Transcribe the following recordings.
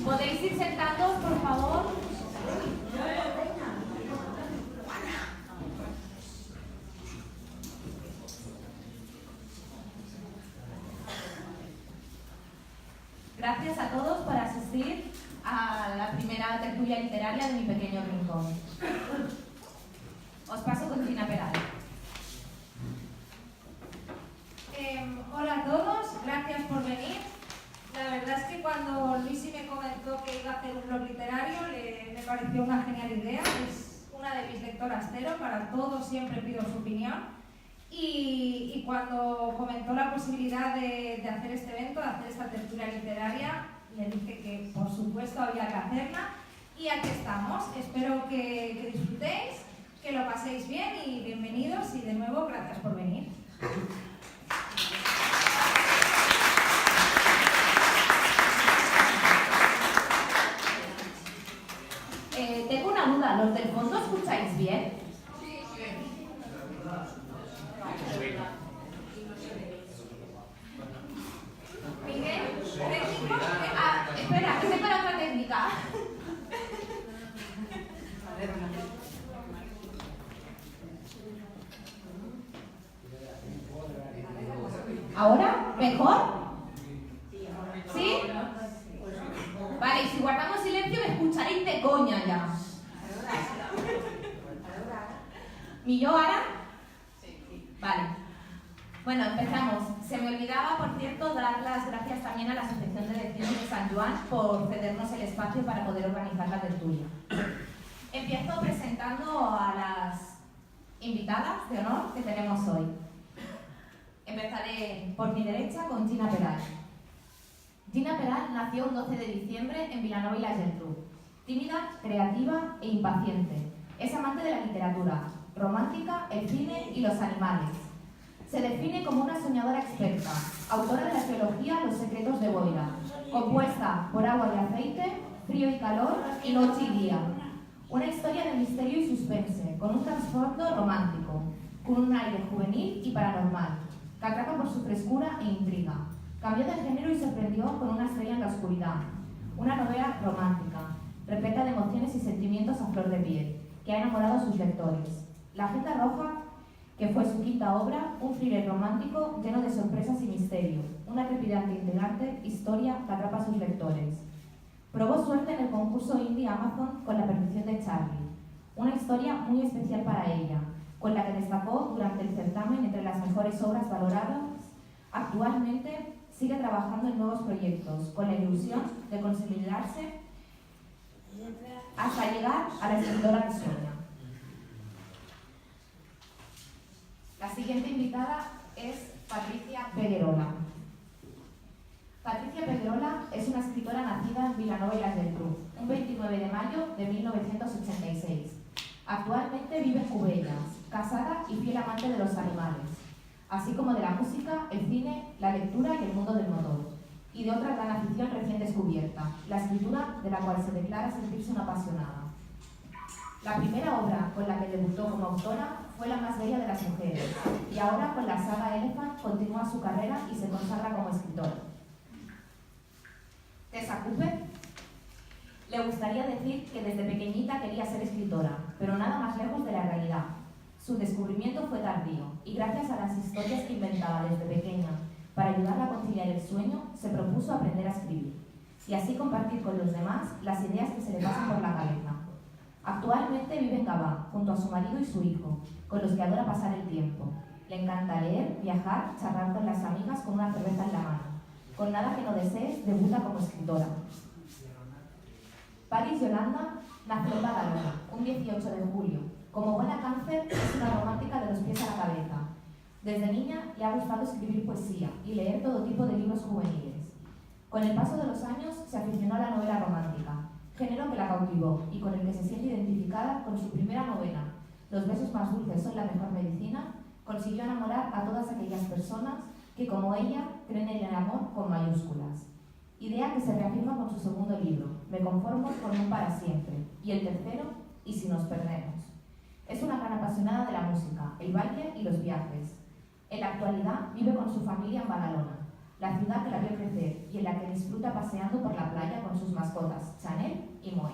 ¿Podéis ir sentándoos, por favor? Gracias a todos por asistir a la primera tertulia literaria de mi pequeño rincón. Os paso con Gina Peral. Hola a todos, gracias por venir. La verdad es que cuando Luisi me comentó que iba a hacer un blog literario, me pareció una genial idea. Es una de mis lectoras cero, para todo siempre pido su opinión. Y cuando comentó la posibilidad de hacer este evento, de hacer esta tertulia literaria, le dije que por supuesto había que hacerla. Y aquí estamos. Espero que disfrutéis, que lo paséis bien y bienvenidos y de nuevo gracias por venir. Tengo una duda, ¿los del fondo escucháis bien? Miguel, técnico. Espera, que tengo la otra técnica. ¿Ahora? ¿Mejor? ¿Sí? Vale, y si guardamos silencio me escucharéis de coña ya. ¿Mi yo ahora? Vale. Bueno, empezamos. Se me olvidaba, por cierto, dar las gracias también a la Asociación de Vecinos de San Joan por cedernos el espacio para poder organizar la tertulia. Empiezo presentando a las invitadas de honor que tenemos hoy. Empezaré por mi derecha con Gina Peral. Gina Peral nació un 12 de diciembre en Vilanova y la Geltrú. Tímida, creativa e impaciente. Es amante de la literatura, romántica, el cine y los animales. Se define como una soñadora experta, autora de la trilogía Los secretos de Boira, compuesta por Agua y aceite, Frío y calor y Noche y día. Una historia de misterio y suspense, con un trasfondo romántico, con un aire juvenil y paranormal, que atrapa por su frescura e intriga. Cambió de género y sorprendió con Una estrella en la oscuridad, una novela romántica, repleta de emociones y sentimientos a flor de piel, que ha enamorado a sus lectores. La Agenda Roja, que fue su quinta obra, un thriller romántico lleno de sorpresas y misterio, una trepidante e intrigante historia que atrapa a sus lectores. Probó suerte en el concurso Indie Amazon con La perdición de Charlie, una historia muy especial para ella, con la que destacó durante el certamen entre las mejores obras valoradas. Actualmente sigue trabajando en nuevos proyectos, con la ilusión de consolidarse hasta llegar a la escritora que sueña. La siguiente invitada es Patricia Peguerola. Patricia Peguerola es una escritora nacida en Vilanova y la Geltrú, un 29 de mayo de 1986. Actualmente vive en Cubellas, casada y fiel amante de los animales, así como de la música, el cine, la lectura y el mundo del motor, y de otra gran afición recién descubierta, la escritura, de la cual se declara sentirse una apasionada. La primera obra con la que debutó como autora fue La más bella de las mujeres, y ahora con la saga Elephant continúa su carrera y se consagra como escritora. Tessa Cooper. Le gustaría decir que desde pequeñita quería ser escritora, pero nada más lejos de la realidad. Su descubrimiento fue tardío, y gracias a las historias que inventaba desde pequeña para ayudarla a conciliar el sueño, se propuso aprender a escribir, y así compartir con los demás las ideas que se le pasan por la cabeza. Actualmente vive en Gabá, junto a su marido y su hijo, con los que adora pasar el tiempo. Le encanta leer, viajar, charlar con las amigas con una cerveza en la mano. Con nada que no desees, debuta como escritora. Paris Yolanda nació en Badalona, un 18 de julio. Como buena cáncer, es una romántica de los pies a la cabeza. Desde niña le ha gustado escribir poesía y leer todo tipo de libros juveniles. Con el paso de los años se aficionó a la novela romántica, género que la cautivó y con el que se siente identificada con su primera novela, Los besos más dulces son la mejor medicina. Consiguió enamorar a todas aquellas personas que, como ella, creen en el amor con mayúsculas. Idea que se reafirma con su segundo libro, Me conformo con un para siempre, y el tercero, Y si nos perdemos. Es una gran apasionada de la música, el baile y los viajes. En la actualidad vive con su familia en Badalona, la ciudad que la vio crecer y en la que disfruta disfruta paseando por la playa con sus mascotas, Chanel y Moet.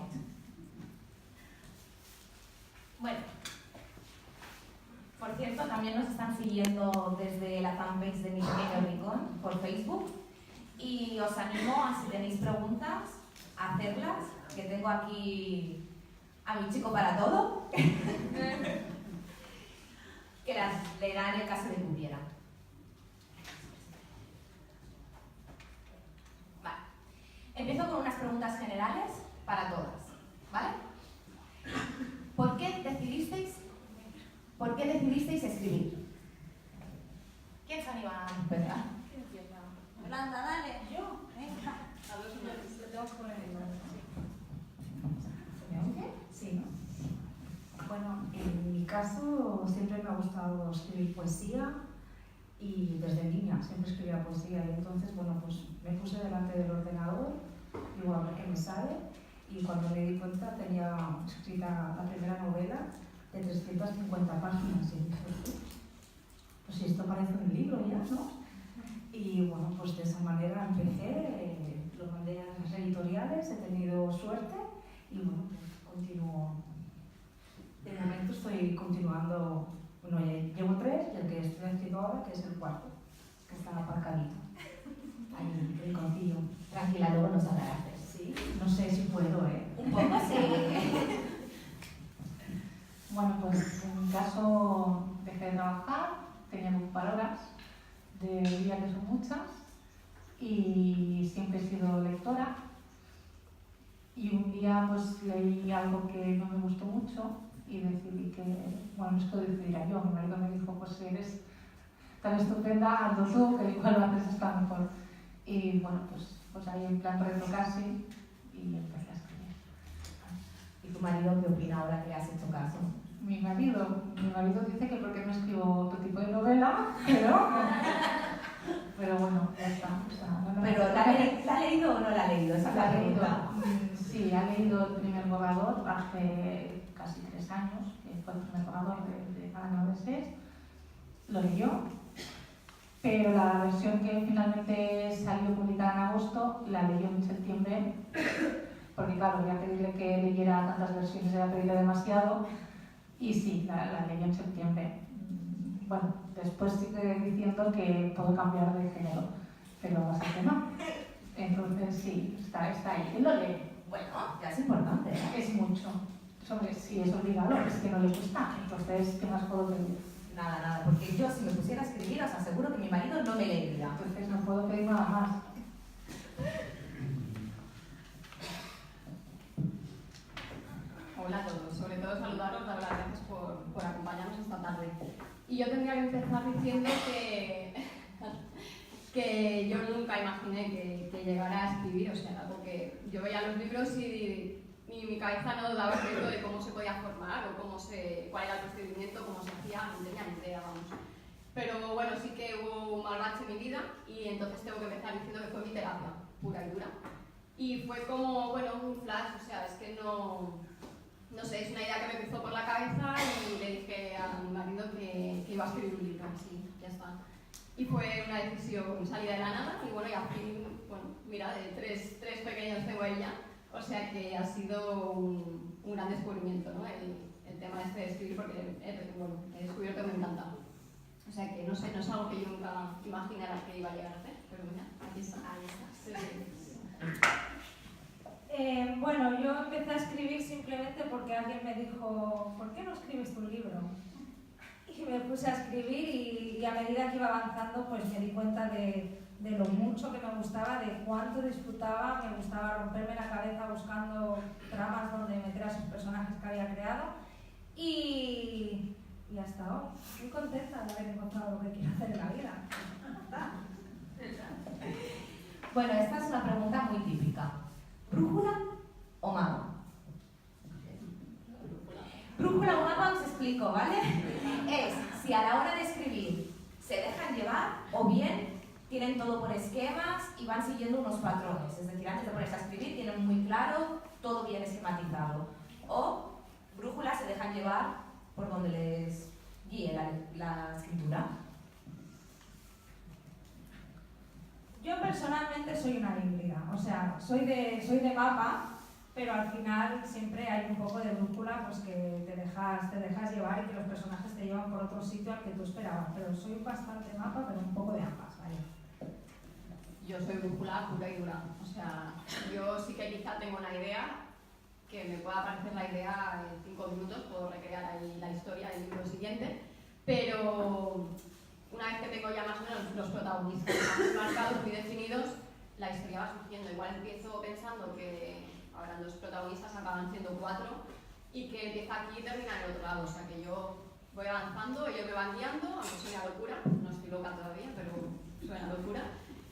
Bueno, por cierto, también nos están siguiendo desde la fanpage de Mi Pequeño Rincón por Facebook y os animo a, si tenéis preguntas, a hacerlas, que tengo aquí a mi chico para todo, que las leerá en el caso de que hubiera. Vale. Empiezo con unas preguntas generales para todas, ¿vale? ¿Por qué decidisteis escribir? ¿Quién se anima a empezar? Yolanda, dale. Yo, venga. A ver si me tengo que poner el nombre. ¿Se me oye? Sí, ¿no? Bueno, en mi caso siempre me ha gustado escribir poesía y desde niña siempre escribía poesía y entonces, bueno, pues me puse delante del ordenador y digo, a ver qué me sale y cuando me di cuenta tenía escrita la primera novela de 350 páginas y dije, pues si esto parece un libro ya, ¿no? Y bueno, pues de esa manera empecé, lo mandé a las editoriales, he tenido suerte y bueno, pues continúo. De momento estoy continuando, bueno, ya llevo 3 y el que estoy haciendo ahora, que es el 4, que está aparcadito. Ahí, el rinconcillo. Tranquila, luego nos hablarás de eso. Sí, no sé si puedo, ¿eh? Un poco, sí. Bueno, pues en mi caso dejé de trabajar, tenía que ocupar horas de día que son muchas y siempre he sido lectora y un día pues leí algo que no me gustó mucho y decidí que, bueno, no es que lo decidiera yo, mi marido me dijo, pues si eres tan estupenda, hazlo tú, que igual lo haces hasta mejor. Y bueno, pues ahí en plan reto casi y empecé a escribir. ¿Y tu marido qué opina ahora que le has hecho caso? Mi marido dice que porque no escribo otro tipo de novela, pero bueno, ya está. O sea, no ¿Pero la ha leído o no la ha leído? Esa es la pregunta. Sí, ha leído El primer borrador hace casi 3 años, que fue el primer borrador de Ana de Sés. Lo leyó, pero la versión que finalmente salió publicada en agosto la leyó en septiembre, porque claro, voy a pedirle que leyera tantas versiones, era pedirle demasiado. Y sí, la leyó en septiembre. Bueno, después sigue diciendo que puedo cambiar de género, pero va a ser que no. Entonces sí, está ahí. Él lo lee. Bueno, ya es importante, ¿eh? Es mucho. Sí, es obligado, es que no le gusta. Entonces, ¿qué más puedo pedir? Nada, porque yo si me pusiera a escribir os aseguro que mi marido no me leería. Entonces no puedo pedir nada más. Hola a todos, sobre todo saludaros, dar las gracias por acompañarnos esta tarde. Y yo tendría que empezar diciendo que yo nunca imaginé que llegara a escribir, o sea, porque yo veía los libros y mi cabeza no daba crédito de cómo se podía formar o cuál era el procedimiento, cómo se hacía, no tenía ni idea, vamos. Pero bueno, sí que hubo un mal bache en mi vida y entonces tengo que empezar diciendo que fue mi terapia, pura y dura. Y fue como, bueno, un flash, o sea, es que no sé, es una idea que me cruzó por la cabeza y le dije a mi marido que iba a escribir un libro, así, ya está. Y fue una decisión salida de la nada y bueno, y al fin, bueno, mira, de tres pequeños tengo ella, o sea que ha sido un gran descubrimiento, ¿no? El tema este de escribir porque he descubierto que me encanta. O sea que no sé, no es algo que yo nunca imaginara que iba a llegar a hacer, pero mira, aquí está. Ahí está. Sí. Bueno, yo empecé a escribir simplemente porque alguien me dijo, ¿por qué no escribes tu libro? Y me puse a escribir y a medida que iba avanzando pues me di cuenta de lo mucho que me gustaba, de cuánto disfrutaba, me gustaba romperme la cabeza buscando tramas donde meter a esos personajes que había creado y hasta hoy. Muy contenta de haber encontrado lo que quiero hacer en la vida. Bueno, esta es una pregunta muy típica. ¿Brújula o mapa? Brújula o mapa os explico, ¿vale? Es si a la hora de escribir se dejan llevar o bien tienen todo por esquemas y van siguiendo unos patrones. Es decir, antes de ponerse a escribir tienen muy claro, todo bien esquematizado. O brújula se dejan llevar por donde les guíe la escritura. Yo personalmente soy una híbrida, o sea, soy de mapa, pero al final siempre hay un poco de brújula, pues que te dejas llevar y que los personajes te llevan por otro sitio al que tú esperabas. Pero soy bastante mapa, pero un poco de ambas, ¿vale? Yo soy brújula pura y dura. O sea, yo sí que quizá tengo una idea, que me pueda parecer la idea en 5 minutos, puedo recrear ahí la historia del libro siguiente, pero una vez que tengo ya más o menos los protagonistas más marcados, muy definidos, la historia va surgiendo. Igual empiezo pensando que ahora los protagonistas acaban siendo 4 y que empieza aquí y termina en el otro lado. O sea que yo voy avanzando, ellos me van guiando, aunque soy una locura, no estoy loca todavía, pero soy una locura.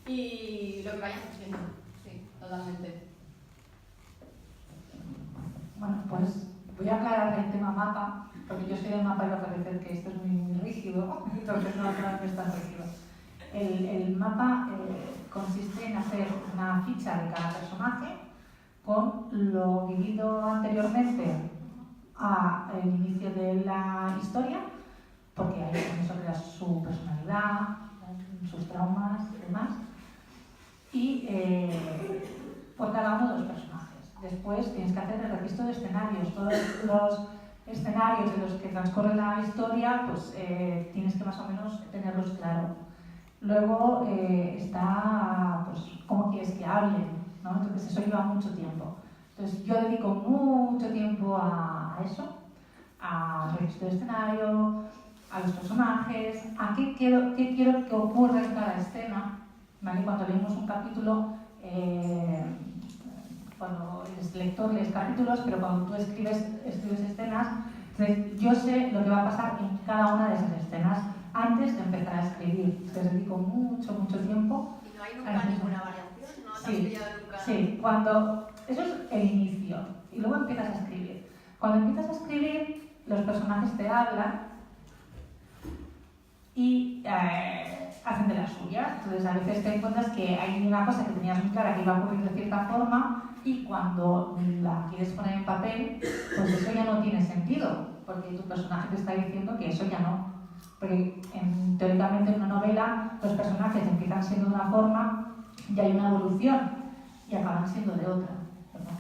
Y lo que vayan haciendo, sí, totalmente. Bueno, pues voy a aclarar el tema mapa, porque yo soy de mapa y va a parecer que esto es muy rígido, entonces no es tan rígido. El mapa consiste en hacer una ficha de cada personaje con lo vivido anteriormente al inicio de la historia, porque ahí también sobre su personalidad, sus traumas y demás, y por cada uno de los personajes. Después tienes que hacer el registro de escenarios. Todos los escenarios en los que transcurre la historia, pues tienes que más o menos tenerlos claro. Luego está, pues, cómo quieres que hablen, ¿no? Entonces eso lleva mucho tiempo. Entonces yo dedico mucho tiempo a eso, al registro de escenario, a los personajes, a qué quiero que ocurra en cada escena, ¿vale? Cuando leemos un capítulo, cuando eres lector lees capítulos, pero cuando tú escribes escenas, entonces yo sé lo que va a pasar en cada una de esas escenas antes de empezar a escribir. Entonces dedico mucho tiempo. ¿Y no hay nunca ninguna variación? ¿No te has pillado nunca? Sí, eso es el inicio, y luego empiezas a escribir. Cuando empiezas a escribir, los personajes te hablan y hacen de las suyas. Entonces a veces te encuentras que hay una cosa que tenías muy clara que iba a ocurrir de cierta forma y cuando la quieres poner en papel, pues eso ya no tiene sentido, porque tu personaje te está diciendo que eso ya no. Porque teóricamente en una novela los personajes empiezan siendo de una forma y hay una evolución y acaban siendo de otra, ¿verdad?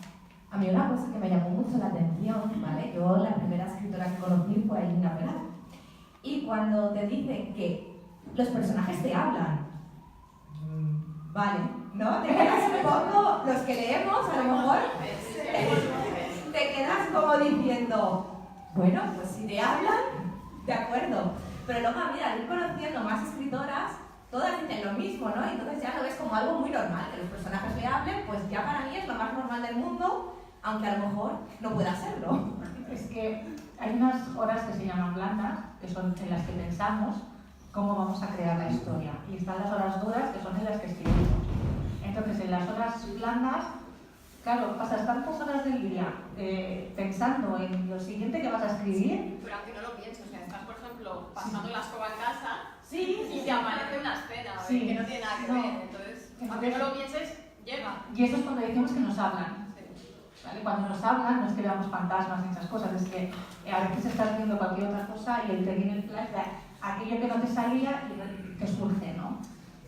A mí una cosa que me llamó mucho la atención, ¿vale? Yo la primera escritora que conocí fue a Gina Peral. Y cuando te dicen que los personajes te hablan, vale, ¿no? Te quedas un poco, los que leemos a lo mejor, te quedas como diciendo, bueno, pues si te hablan, de acuerdo. Pero luego a mí, al ir conociendo más escritoras, todas dicen lo mismo, ¿no? Entonces ya lo ves como algo muy normal, que los personajes le hablen, pues ya para mí es lo más normal del mundo, aunque a lo mejor no pueda serlo. Es que hay unas horas que se llaman blandas, que son en las que pensamos cómo vamos a crear la historia. Y están las horas duras, que son en las que escribimos. Entonces, en las horas blandas, claro, pasas tantas horas del día pensando en lo siguiente que vas a escribir. Pero aunque no lo pienses, o sea, estás, por ejemplo, pasando la escoba en casa Sí, y te aparece una escena sí, que no tiene nada que ver. Entonces, aunque no lo pienses, llega. Y eso es cuando decimos que nos hablan. Sí. ¿Vale? Cuando nos hablan, no es que veamos fantasmas ni esas cosas, es que a veces estás viendo cualquier otra cosa y él te viene el flash de aquello que no te salía y te surge, ¿no?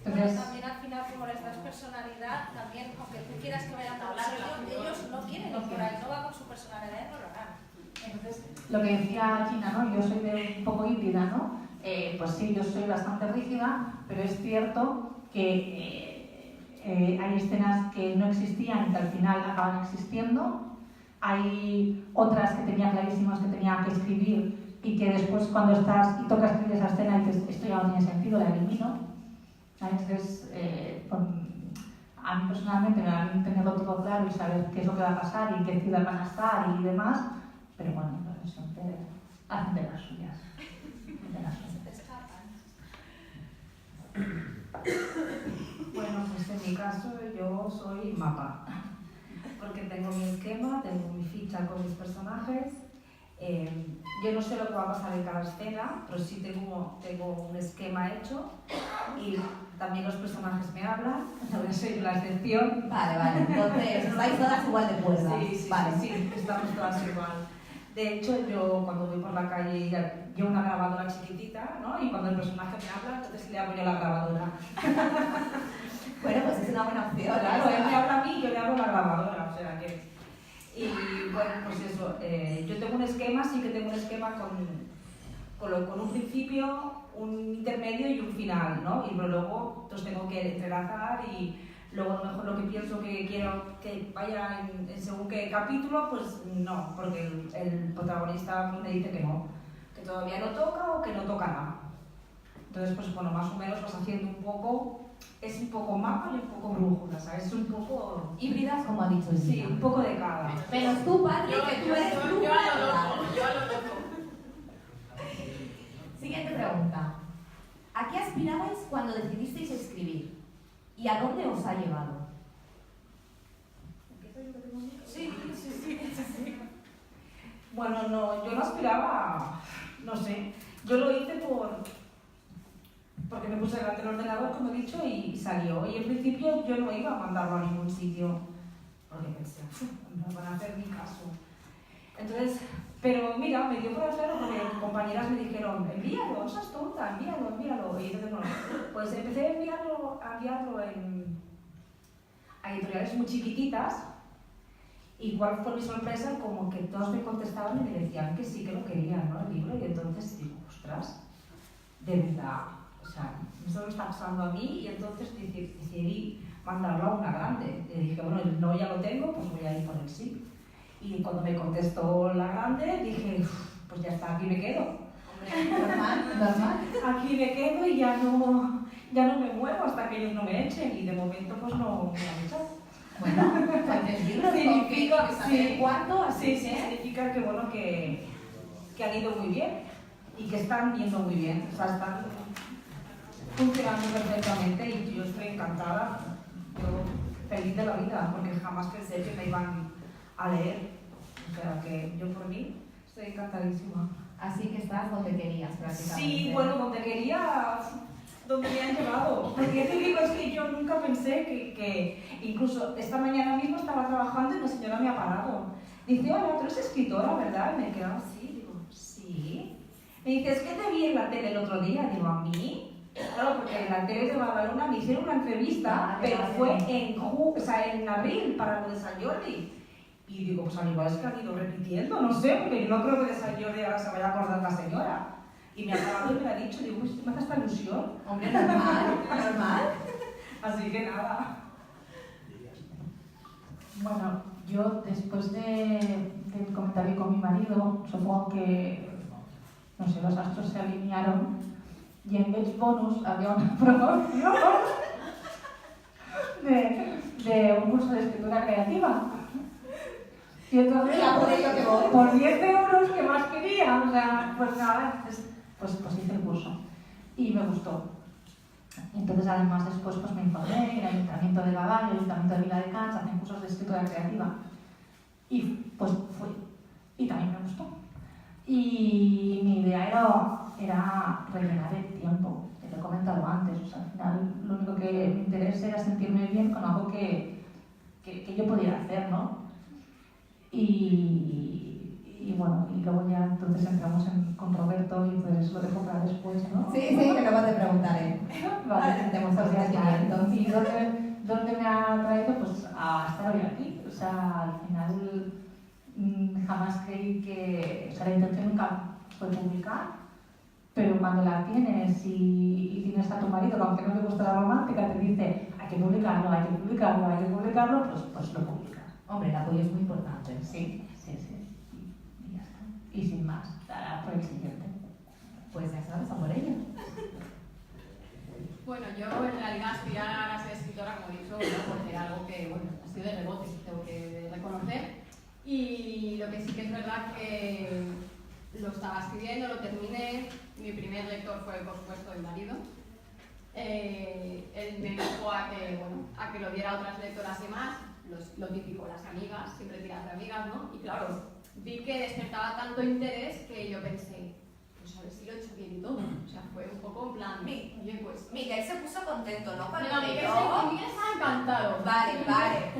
Entonces, Bueno, también al final, como les das personalidad, también, aunque tú quieras que vayan por ello, ellos no quieren ir por ahí, no va con su personalidad, no lo harán. entonces, lo que decía Gina, ¿no? Yo soy de un poco híbrida, ¿no? Pues sí, yo soy bastante rígida, pero es cierto que hay escenas que no existían y que al final acaban existiendo. Hay otras que tenía clarísimas que tenía que escribir y que después cuando estás y toca escribir esa escena y dices, esto ya no tiene sentido, la elimino. Entonces, a mí personalmente me va bien tenerlo todo claro y saber qué es lo que va a pasar y qué ciudad van a estar y demás, pero bueno, pues siempre hacen de las suyas. De las suyas. Bueno, pues en mi caso yo soy mapa, porque tengo mi esquema, tengo mi ficha con mis personajes. Yo no sé lo que va a pasar en cada escena, pero sí tengo un esquema hecho y también los personajes me hablan, no soy la excepción. Vale, entonces estáis todas igual de cuerdas. Sí, vale. sí, estamos todas igual. De hecho, yo cuando voy por la calle llevo una grabadora chiquitita, ¿no? Y cuando el personaje me habla, entonces le hago yo la grabadora. Bueno, pues es una buena opción. Claro, él me habla a mí, yo pues eso, yo tengo un esquema, sí que tengo un esquema con un principio, un intermedio y un final, ¿no? Y luego los tengo que entrelazar y luego a lo mejor lo que pienso que quiero que vaya en según qué capítulo, pues no, porque el protagonista me dice que no, que todavía no toca o que no toca nada. Entonces, pues bueno, más o menos vas haciendo un poco, es un poco mapa y un poco brújula, ¿sabes? Es un poco... Híbridas, como ha dicho Sí, Gina. un poco de cada. Menos tú, Patri, que tú eres yo a brújula lo total. loco, yo a lo loco. Siguiente pregunta. ¿A qué aspirabais cuando decidisteis escribir? ¿Y a dónde os ha llevado? Sí. Bueno, no, yo no aspiraba, no sé, yo lo hice porque me puse delante del ordenador, como he dicho, y salió. Y en principio yo no iba a mandarlo a ningún sitio, porque pensé, no van a hacer ni caso. Entonces, pero mira, me dio por hacerlo porque mis compañeras me dijeron, envíalo, esa es tonta, envíalo. Y entonces, bueno, pues empecé a enviarlo a editoriales muy chiquititas. Y cuál fue mi sorpresa, como que todos me contestaban y me decían que sí, que lo querían, ¿no? El libro. Y entonces digo, ostras, de verdad, o sea, eso me está pasando a mí. Y entonces decidí mandarlo a una grande. Y dije, bueno, el no ya lo tengo, pues voy a ir por el sí. Y cuando me contestó la grande, dije, pues ya está, aquí me quedo. Hombre, normal. Aquí me quedo y ya no me muevo hasta que ellos no me echen. Y de momento, pues no me han echado. Bueno, ¿cuántos libros? Significa, sí, ¿Cuánto? Así sí, significa que, bueno, que han ido muy bien y que están yendo muy bien, o sea, están funcionando perfectamente y yo estoy encantada, yo feliz de la vida, porque jamás pensé que me iban a leer, o sea, que yo por mí estoy encantadísima. Así que estás donde querías, prácticamente. Sí, bueno, donde quería, donde me han llevado. Porque te digo, es que yo nunca pensé que incluso esta mañana mismo estaba trabajando y una señora me ha parado. Dice, hola, tú eres escritora, ¿verdad? Y me he quedado así, digo, sí. Me dice, es que te vi en la tele el otro día. Digo, ¿a mí? Claro, porque en la tele de Badalona me hicieron una entrevista, pero fue en abril para lo de San Jordi. Y digo, pues al igual es que han ido repitiendo, no sé, porque yo no creo que de San Jordi ahora se vaya a acordar la señora. Y me ha parado y me ha dicho, digo, uy, me hace esta ilusión. Hombre, normal. Así que nada. Bueno, yo después del comentario con mi marido, supongo que, no sé, los astros se alinearon y en Edge Bonus había una promoción de un curso de escritura creativa. Y entonces, Ya por ello que voy. por 10 euros, ¿qué más quería? O sea, pues nada, pues hice el curso y me gustó. Entonces, además, después pues me informé en el Ayuntamiento de Laval, el Ayuntamiento de Viladecans, hacen cursos de escritura creativa. Y pues fui. Y también me gustó. Y mi idea era rellenar el tiempo, te lo he comentado antes. O sea, al final, lo único que me interesa era sentirme bien con algo que yo pudiera hacer, ¿no? Y bueno, y luego ya entonces entramos con Roberto y entonces lo dejo para después, ¿no? Sí, que luego te preguntaré. Vale, Tenemos pues ya está. conocimiento. ¿Y dónde me ha traído? Pues a estar hoy aquí. O sea, al final jamás creí que, o sea, la intención nunca fue publicar, pero cuando la tienes y tienes a tu marido, que aunque no te gusta la romántica, te dice hay que publicarlo, pues lo publicas. Hombre, el apoyo es muy importante. Sí. Y ya está. Y sin más, dará por el siguiente. Pues ya sabes, a por ello. Bueno, yo en realidad aspirar a ser escritora, como he dicho, por ser algo que, bueno, ha sido de rebote, tengo que reconocer. Y lo que sí que es verdad que lo estaba escribiendo, lo terminé. Mi primer lector fue, por supuesto, mi marido. Él me dijo a que lo diera a otras lectoras y más. Lo típico, las amigas, siempre tiras de amigas, ¿no? Y claro, vi que despertaba tanto interés que yo pensé, pues a ver si lo he hecho bien y todo. O sea, fue un poco en plan, oye, pues... Miguel se puso contento, ¿no? Cuando No, Miguel está encantado. Vale.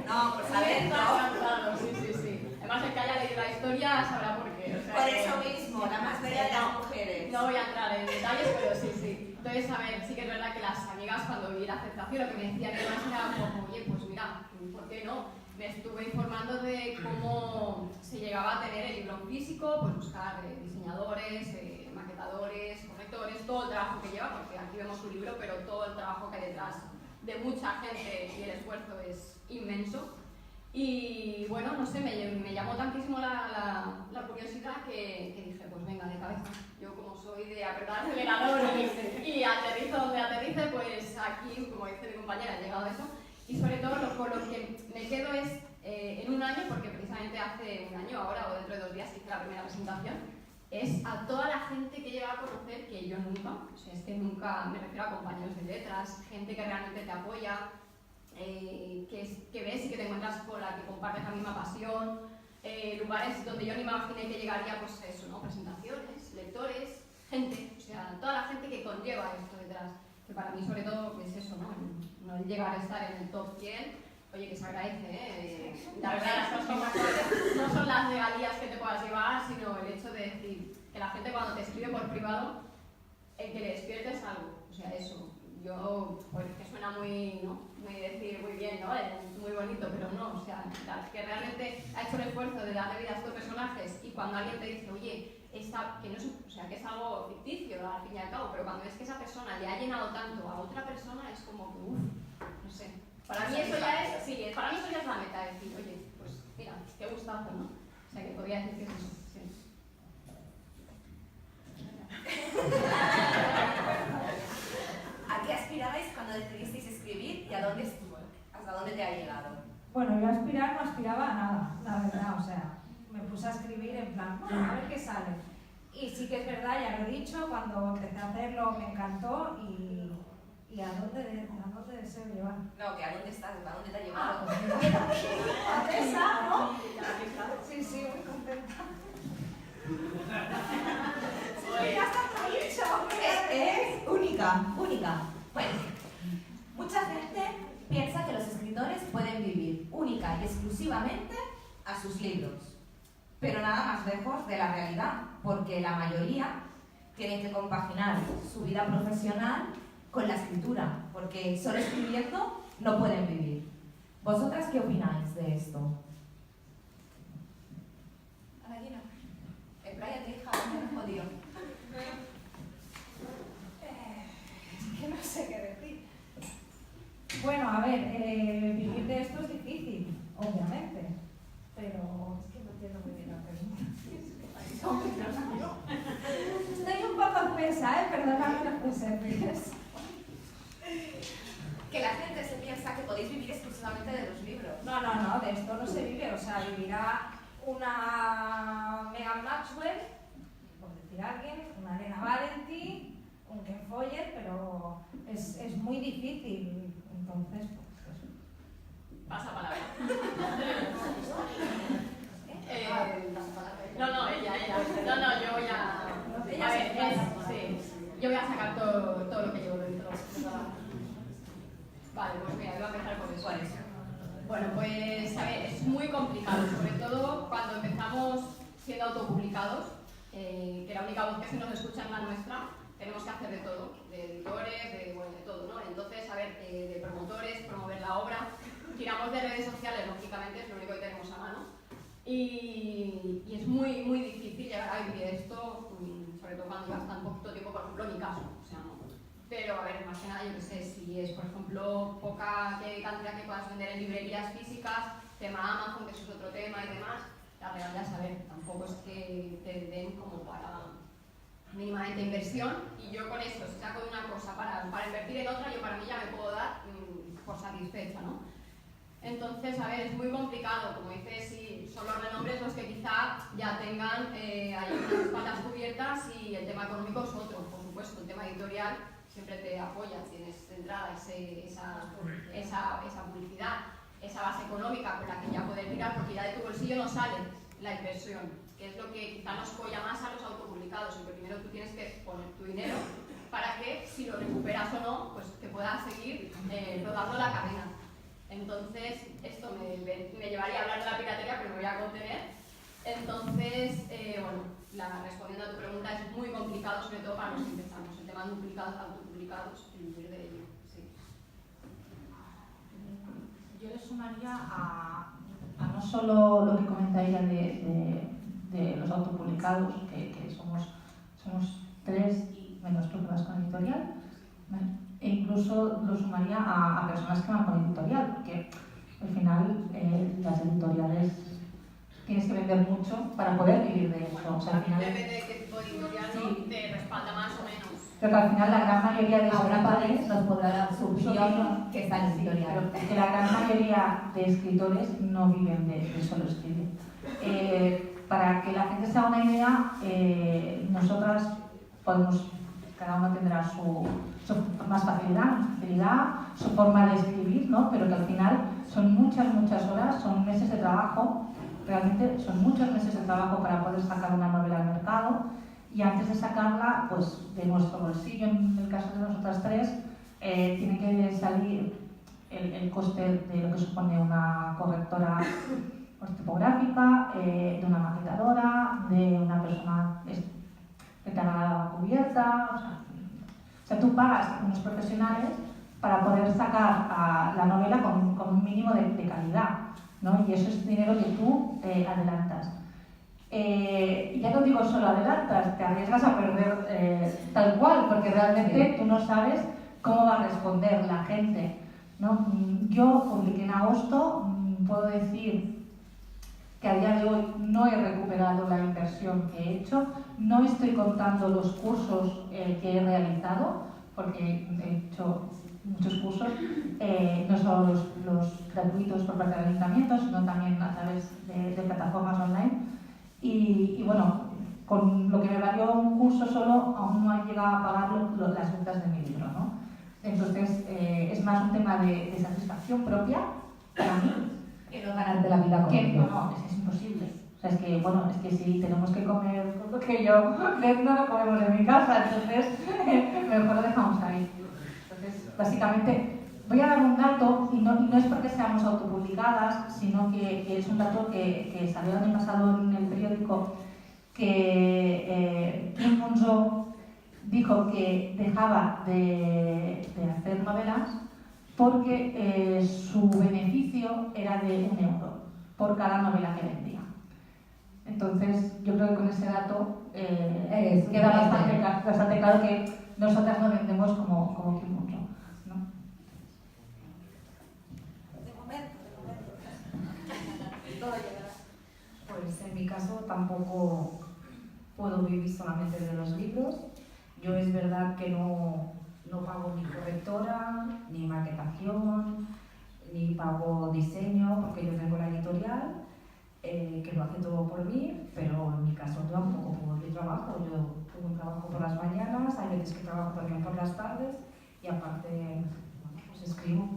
No, por saber, Está ¿no? encantado, sí. Además, el que haya leído la historia sabrá por qué. O sea, Por que- eso mismo, la más bella de las mujeres. No voy a entrar en detalles, pero sí. Entonces, a ver, sí que es verdad que las amigas cuando vi la aceptación lo que me decían que más era como, oye, pues mira, ¿por qué no? me estuve informando de cómo se llegaba a tener el libro en físico, pues buscar diseñadores, maquetadores, correctores, todo el trabajo que lleva, porque aquí vemos un libro, pero todo el trabajo que hay detrás de mucha gente y el esfuerzo es inmenso. Y bueno, no sé, me llamó tantísimo la curiosidad que dije, pues venga, de cabeza. Yo como soy de apretar el acelerador y aterrizo donde aterrice, pues aquí, como dice mi compañera, he llegado a eso. Y sobre todo con lo que me quedo es en un año, porque precisamente hace un año, ahora o dentro de 2 días hice la primera presentación, es a toda la gente que he llegado a conocer que yo nunca, o sea, es que nunca, me refiero a compañeros de letras, gente que realmente te apoya, que ves y que te encuentras con la que compartes la misma pasión, lugares donde yo ni me imaginé que llegaría, pues eso, ¿no? Presentaciones, lectores, gente, o sea, toda la gente que conlleva esto detrás, que para mí sobre todo es eso, ¿no? No el llegar a estar en el top 100, oye, que se agradece, la verdad las cosas más fuertes no son las regalías que te puedas llevar, sino el hecho de decir que la gente cuando te escribe por privado, el que le despiertes algo, o sea, eso. Yo, pues que suena muy, ¿no? Muy decir muy bien, ¿no? Es muy bonito, pero no, o sea, que realmente ha hecho el esfuerzo de darle vida a estos personajes y cuando alguien te dice, oye, que no es, o sea, que es algo ficticio al fin y al cabo, pero cuando ves que esa persona le ha llenado tanto a otra persona es como que, uff, no sé. Para mí eso ya es, sí, para mí eso ya es la meta, decir, oye, pues mira, qué gustazo, ¿no? O sea, que podría decir que es eso, sí. ¿A qué aspirabais cuando decidisteis escribir y hasta dónde te ha llegado? Bueno, yo aspirar no aspiraba a nada, la verdad, o sea, me puse a escribir en plan, bueno, a ver qué sale. Y sí que es verdad, ya lo he dicho, cuando empecé a hacerlo me encantó y ¿a dónde deseo llevar? No, que ¿a dónde estás? ¿A dónde te ha llevado? A esa, ¿no? Sí, sí, muy contenta. Ya está todo dicho. Es única, única. Bueno, mucha gente piensa que los escritores pueden vivir única y exclusivamente a sus libros, pero nada más lejos de la realidad, porque la mayoría tienen que compaginar su vida profesional con la escritura, porque solo escribiendo no pueden vivir. ¿Vosotras qué opináis de esto? Anagina. El Brian te hija, me jodido. Es que no sé qué decir. Bueno, a ver, vivir de esto es difícil, obviamente, pero es que no entiendo muy bien la pregunta. Estoy un poco espesa, perdonadme los preserves. Que la gente se piensa que podéis vivir exclusivamente de los libros. No, de esto no se vive, o sea, vivirá una Megan Maxwell, por decir alguien, una Elena Valenti, un Ken Follett, pero es muy difícil, entonces, pues eso. Pasa palabra. No, ella. No, yo voy a... A ver, sí, yo voy a sacar todo lo que llevo dentro. Vale, pues mira, voy a empezar por eso. Bueno, pues a ver, es muy complicado, sobre todo cuando empezamos siendo autopublicados, que la única voz que se nos escucha es la nuestra, tenemos que hacer de todo, de editores, de todo, ¿no? Entonces, a ver, de promotores, promover la obra, tiramos de redes sociales, lógicamente, es lo único que tenemos a mano, y es muy, muy difícil llegar a vivir esto, sobre todo cuando llevas tan poquito tiempo, por ejemplo, en mi caso, o sea, no. Pero, a ver, más que nada, yo qué sé, si es, por ejemplo, poca cantidad que puedas vender en librerías físicas, tema Amazon, que eso es otro tema y demás, la regalías, a ver, tampoco es que te den como para mínimamente inversión, y yo con eso, si saco de una cosa para invertir en otra, yo para mí ya me puedo dar por satisfecha, ¿no? Entonces, a ver, es muy complicado, como dices, si son los renombres los que quizá ya tengan ahí unas espaldas cubiertas y el tema económico es otro, por supuesto, el tema editorial siempre te apoya, tienes de entrada esa publicidad, esa base económica con la que ya puedes tirar, porque ya de tu bolsillo no sale la inversión, que es lo que quizá nos apoya más a los autopublicados, en que primero tú tienes que poner tu dinero para que si lo recuperas o no, pues te puedas seguir rodando la cadena. Entonces, esto me llevaría a hablar de la piratería, pero me voy a contener. Entonces, bueno, respondiendo a tu pregunta, es muy complicado, sobre todo para los que empezamos. El tema de autopublicados, y vivir de ello, sí. Yo le sumaría a no solo lo que comenta ella de los autopublicados, que somos 3 menos tú que vas con editorial, ¿vale? E incluso lo sumaría a personas que van con editorial, porque al final las editoriales tienes que vender mucho para poder vivir de eso. O sea, al final, depende de qué tipo de editorial, ¿no? Sí. Te respalda más o menos. pero que al final la gran mayoría de Ahora Paris escritores, nos podrá dar su opinión, que está en editorial. pero que la gran mayoría de escritores no viven de solo escribir. Para que la gente se haga una idea, nosotras podemos, cada uno tendrá su más facilidad, su forma de escribir, ¿no? Pero que al final son muchas horas, son meses de trabajo, realmente son muchos meses de trabajo para poder sacar una novela al mercado, y antes de sacarla, pues de nuestro bolsillo, en el caso de nosotras 3, tiene que salir el coste de lo que supone una correctora tipográfica, de una maquetadora, de una persona que te haga la cubierta, o sea, tú pagas a unos profesionales para poder sacar la novela con un mínimo de calidad, ¿no? Y eso es dinero que tú adelantas. Ya no digo solo adelantas, te arriesgas a perder tal cual, porque realmente tú no sabes cómo va a responder la gente, ¿no? Yo publiqué en agosto, puedo decir que a día de hoy no he recuperado la inversión que he hecho, no estoy contando los cursos que he realizado, porque he hecho muchos cursos, no solo los gratuitos por parte del ayuntamiento, sino también a través de plataformas online. Y bueno, con lo que me valió un curso solo, aún no han llegado a pagar las ventas de mi libro, ¿no? Entonces, es más un tema de satisfacción propia para mí. Que no ganarte la vida con Que ello. no, es imposible. O sea, es que si tenemos que comer lo que yo no lo comemos en mi casa, entonces mejor lo dejamos ahí. Entonces, básicamente, voy a dar un dato, y no es porque seamos autopublicadas, sino que es un dato que salió el año pasado en el periódico, que Kim Monzo dijo que dejaba de hacer novelas porque su beneficio era de €1 por cada novela que vendía. Entonces, yo creo que con ese dato queda bastante claro que nosotras no vendemos como Kim Monzo, ¿no? De momento. Todo llegará. Pues en mi caso tampoco puedo vivir solamente de los libros. Yo es verdad que no pago ni correctora, ni maquetación, ni pago diseño, porque yo tengo la editorial, que lo hace todo por mí, pero en mi caso tampoco puedo mi trabajo. Yo tengo un trabajo por las mañanas, hay veces que trabajo también por las tardes, y aparte, bueno, pues escribo.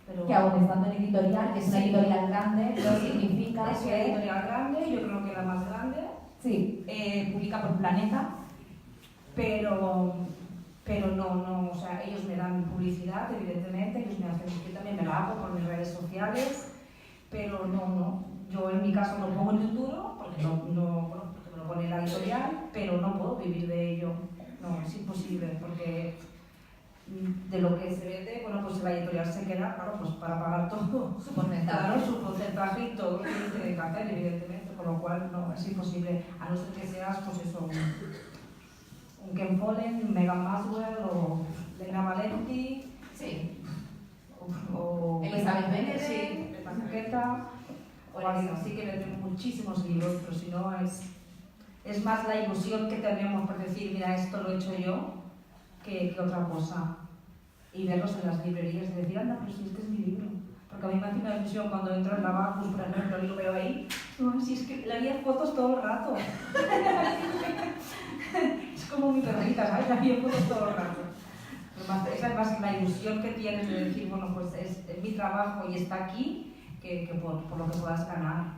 Pero Que aún estando en editorial, que es una Sí. editorial grande, no significa es una que editorial grande, yo creo que la más grande, sí, publica por Planeta. pero no, o sea, ellos me dan publicidad, evidentemente, ellos me hacen, yo también me la hago por mis redes sociales, pero no, yo en mi caso lo pongo en YouTube, porque porque me lo pone la editorial, pero no puedo vivir de ello, no, es imposible, porque de lo que se vende, bueno, pues la editorial se queda, claro, pues para pagar todo, Su porcentaje. claro, su porcentaje y todo lo que tiene que hacer, evidentemente, con lo cual no, es imposible, a no ser que seas, pues eso, un Ken Follett, Megan Maswell o Lena Valenti, Sí. o Elizabeth Bennet. sí, Eva Paqueta, o alguien así que le tengo muchísimos libros, pero si no es más la ilusión que tenemos por decir, mira, esto lo he hecho yo, que otra cosa. Y verlos en las librerías y decir, anda, pero si este es mi libro. Porque a mí me hace una ilusión cuando entro en la Bacchus, por ejemplo, y lo veo ahí, no, si es que le haría fotos todo el rato. Es como mi perrita, ¿sabes? Le haría fotos todo el rato. Esa es más la ilusión que tienes de decir, bueno, pues es mi trabajo y está aquí, que por lo que puedas ganar.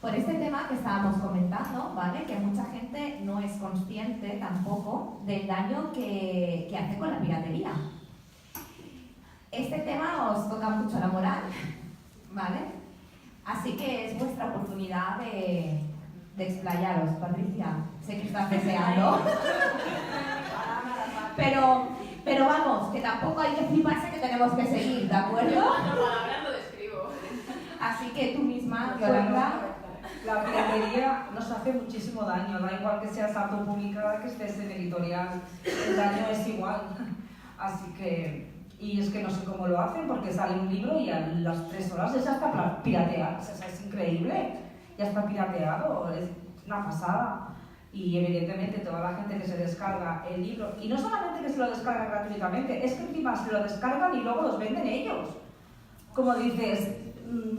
Por este tema que estábamos comentando, ¿vale? Que mucha gente no es consciente tampoco del daño que hace con la piratería. Este tema os toca mucho la moral, ¿vale? Así que es vuestra oportunidad de explayaros, Patricia. Sé que estás deseando. Pero vamos, que tampoco hay que fliparse que tenemos que seguir, ¿de acuerdo? Las palabras lo describo. piratería nos hace muchísimo daño, da igual que seas autopublicada que estés en editorial, el daño es igual. Así que, y es que no sé cómo lo hacen, porque sale un libro y a las 3 horas ya está pirateado, o sea, es increíble, ya está pirateado, es una pasada. Y evidentemente toda la gente que se descarga el libro, y no solamente que se lo descarga gratuitamente, es que encima se lo descargan y luego los venden ellos. Como dices,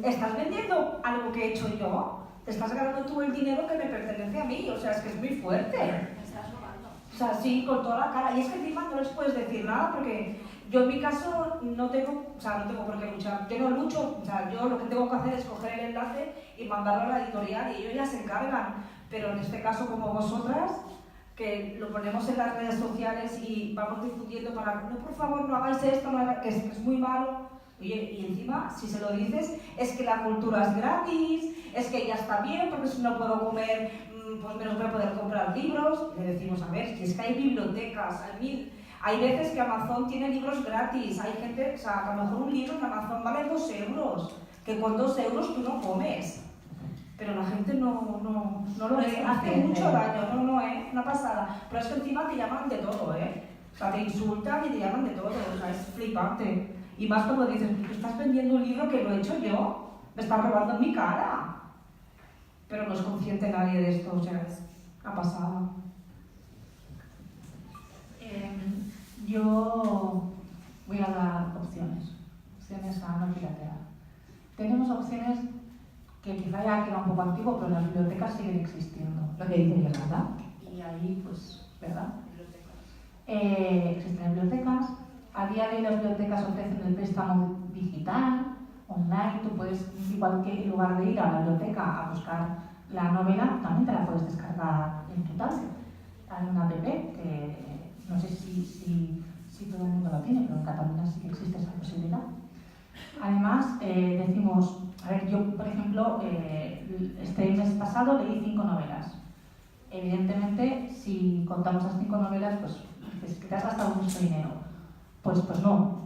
¿estás vendiendo algo que he hecho yo? Te estás ganando tú el dinero que me pertenece a mí, o sea, es que es muy fuerte. Me estás robando. O sea, sí, con toda la cara. Y es que encima no les puedes decir nada porque yo en mi caso no tengo por qué luchar. Yo no lucho, o sea, yo lo que tengo que hacer es coger el enlace y mandarlo a la editorial y ellos ya se encargan. Pero en este caso, como vosotras, que lo ponemos en las redes sociales y vamos difundiendo para, no, por favor, no hagáis esto, no hagáis, que es muy malo. Oye, y encima, si se lo dices, es que la cultura es gratis, es que ya está bien, porque si no puedo comer, pues menos voy a poder comprar libros. Le decimos, a ver, si es que hay bibliotecas, hay veces que Amazon tiene libros gratis, hay gente, o sea, que a lo mejor un libro en Amazon vale 2 euros, que con 2 euros tú no comes. Pero la gente no lo ve, hace mucho daño, una pasada. Pero es que encima te llaman de todo, o sea, te insultan y te llaman de todo, o sea, es flipante. Y más cuando dices, tú estás vendiendo un libro que lo he hecho yo, me estás robando en mi cara. Pero no es consciente nadie de esto, o sea, es una pasada. Yo voy a dar opciones a no piratear. Tenemos opciones que quizá ya queda un poco antiguo, pero las bibliotecas siguen existiendo. Lo que dicen que es verdad. Y ahí, pues, ¿verdad? Existen bibliotecas. A día de hoy las bibliotecas ofrecen el préstamo digital, online. Tú puedes, igual que en lugar de ir a la biblioteca a buscar la novela, también te la puedes descargar en tu tablet. Hay una app que no sé si todo el mundo la tiene, pero en Cataluña sí que existe esa posibilidad. Además, decimos, a ver, yo, por ejemplo, este mes pasado leí 5 novelas. Evidentemente, si contamos las 5 novelas, pues dices que te has gastado mucho dinero. Pues no.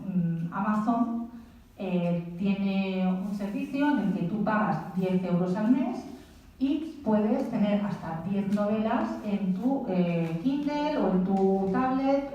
Amazon tiene un servicio en el que tú pagas 10 euros al mes y puedes tener hasta 10 novelas en tu Kindle o en tu tablet.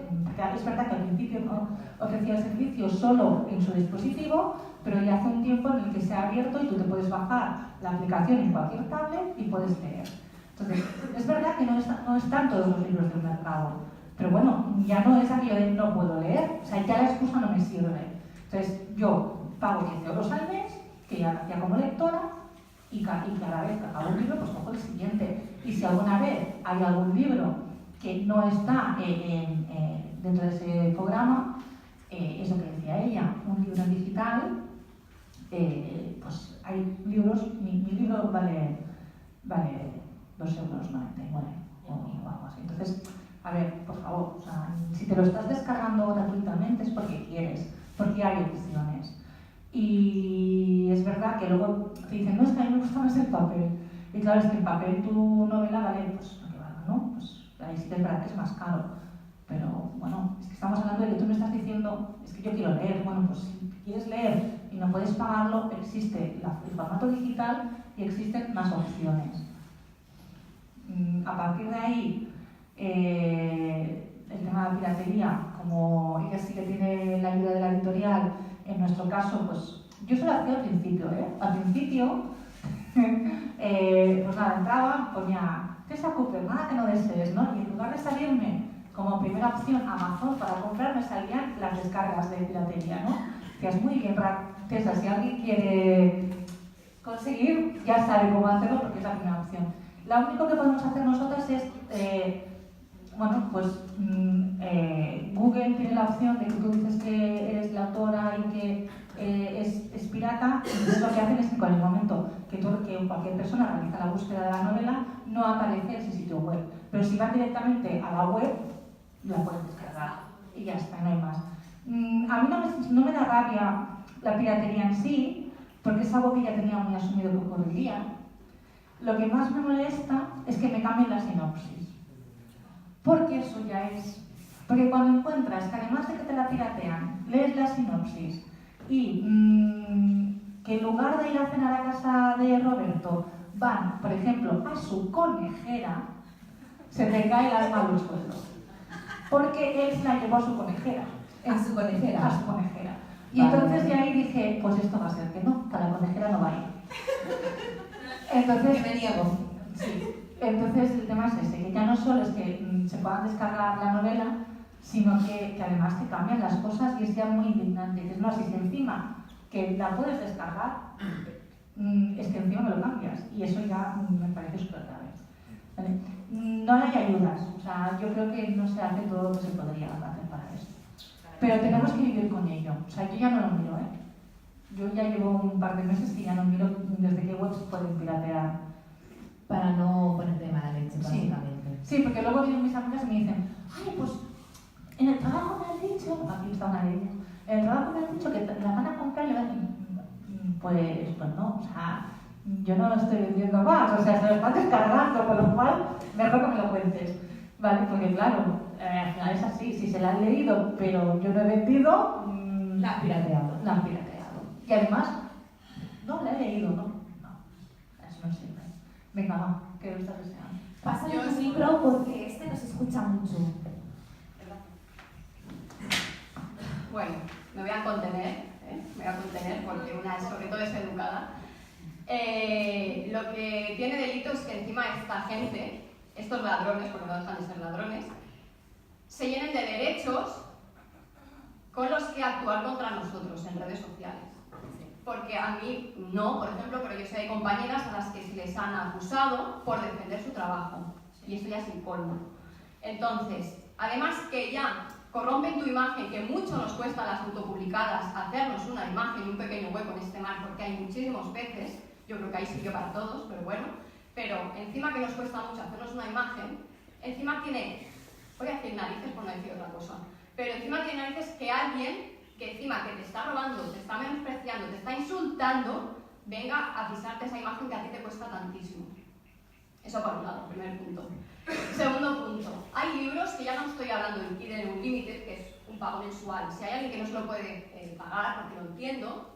Es verdad que al principio no ofrecía el servicio solo en su dispositivo, pero ya hace un tiempo en el que se ha abierto y tú te puedes bajar la aplicación en cualquier tablet y puedes leer. Entonces, es verdad que no están todos los libros del mercado, pero bueno, ya no es aquello de no puedo leer, o sea, ya la excusa no me sirve. Entonces, yo pago 10 euros al mes, que ya como lectora, y cada vez que acabo un libro, pues cojo el siguiente. Y si alguna vez hay algún libro que no está dentro de ese programa, eso que decía ella, un libro en digital, pues hay libros, mi libro vale 2,99 euros o algo así. Entonces, a ver, por favor, o sea, si te lo estás descargando gratuitamente es porque quieres, porque hay opciones. Y es verdad que luego te dicen, no, es que a mí me gusta más el papel. Y claro, es que en papel tu novela vale, pues lo que valga, ¿no? Pues ahí sí que es verdad que es más caro. Pero bueno, es que estamos hablando de que tú me estás diciendo, es que yo quiero leer. Bueno, pues si quieres leer y no puedes pagarlo, existe el formato digital y existen más opciones. A partir de ahí, el tema de la piratería, como ella sí que tiene la ayuda de la editorial, en nuestro caso, pues yo se lo hacía al principio, Al principio, pues nada, entraba, ponía Tessa Cooper, nada que no desees, ¿no? Y en lugar de salirme como primera opción Amazon para comprar, me salían las descargas de piratería, ¿no? Que es muy bien para Tessa, si alguien quiere conseguir, ya sabe cómo hacerlo porque es la primera opción. Lo único que podemos hacer nosotros es, bueno, pues Google tiene la opción de que tú dices que eres la autora y que es pirata, entonces lo que hacen es que con el momento que cualquier persona realiza la búsqueda de la novela, no aparece ese sitio web. Pero si van directamente a la web, la pueden descargar y ya está, no hay más. A mí no me da rabia la piratería en sí, porque es algo que ya tenía muy asumido que ocurriría. Lo que más me molesta es que me cambien la sinopsis. Porque eso ya es... Porque cuando encuentras que además de que te la piratean, lees la sinopsis y que en lugar de ir a cenar a casa de Roberto, van, por ejemplo, a su conejera, se te cae el alma al suelo. Porque él se la llevó a su conejera. A su conejera. A su conejera. Y Vale. entonces ya ahí dije, pues esto va a ser que no, que a la conejera no va a ir. Entonces, me niego. sí. Entonces el tema es ese, que ya no solo es que se puedan descargar la novela, sino que además te cambian las cosas y es ya muy indignante. Que es no, si encima que la puedes descargar, es que encima me lo cambias. Y eso ya me parece súper grave. ¿Vale? No hay ayudas, o sea, yo creo que no se hace todo lo que se podría hacer para eso. Pero tenemos que vivir con ello. O sea, yo ya no lo miro, ¿eh? Yo ya llevo un par de meses que ya no miro desde qué webs pueden piratear. Para no ponerte de mala leche, Sí. básicamente. Sí, porque luego vienen mis amigas y me dicen, ay, pues en el trabajo me han dicho, aquí está una de ellas, en el trabajo me han dicho que la van a comprar y le van a decir, pues no, o sea, yo no lo estoy vendiendo más, o sea, se lo están descargando, con lo cual, mejor que me lo cuentes, ¿vale? Porque claro, al final es así, si se la han leído, pero yo no he vendido, La has pirateado. la han pirateado. Y además, no la he leído, no, eso no sirve. Venga, va, ¿qué estás deseando? Pásale Yo tu sí. micro porque este no se escucha mucho. Bueno, me voy a contener, porque una sobre todo es educada. Lo que tiene delito es que encima esta gente, estos ladrones, porque no dejan de ser ladrones, se llenen de derechos con los que actuar contra nosotros en redes sociales. Porque a mí no, por ejemplo, pero yo sé de compañeras a las que se les han acusado por defender su trabajo. Y esto ya es el colmo. Entonces, además que ya corrompen tu imagen, que mucho nos cuesta a las autopublicadas hacernos una imagen y un pequeño hueco en este mar, porque hay muchísimos peces, yo creo que hay sitio para todos, pero bueno, pero encima que nos cuesta mucho hacernos una imagen, encima tiene, voy a decir narices por no decir otra cosa, pero encima tiene narices que alguien que encima que te está robando, te está menospreciando, te está insultando, venga a pisarte esa imagen que a ti te cuesta tantísimo. Eso por un lado, primer punto. Segundo punto, hay libros que ya no estoy hablando de Kindle Unlimited, que es un pago mensual. Si hay alguien que no se lo puede pagar, porque lo entiendo,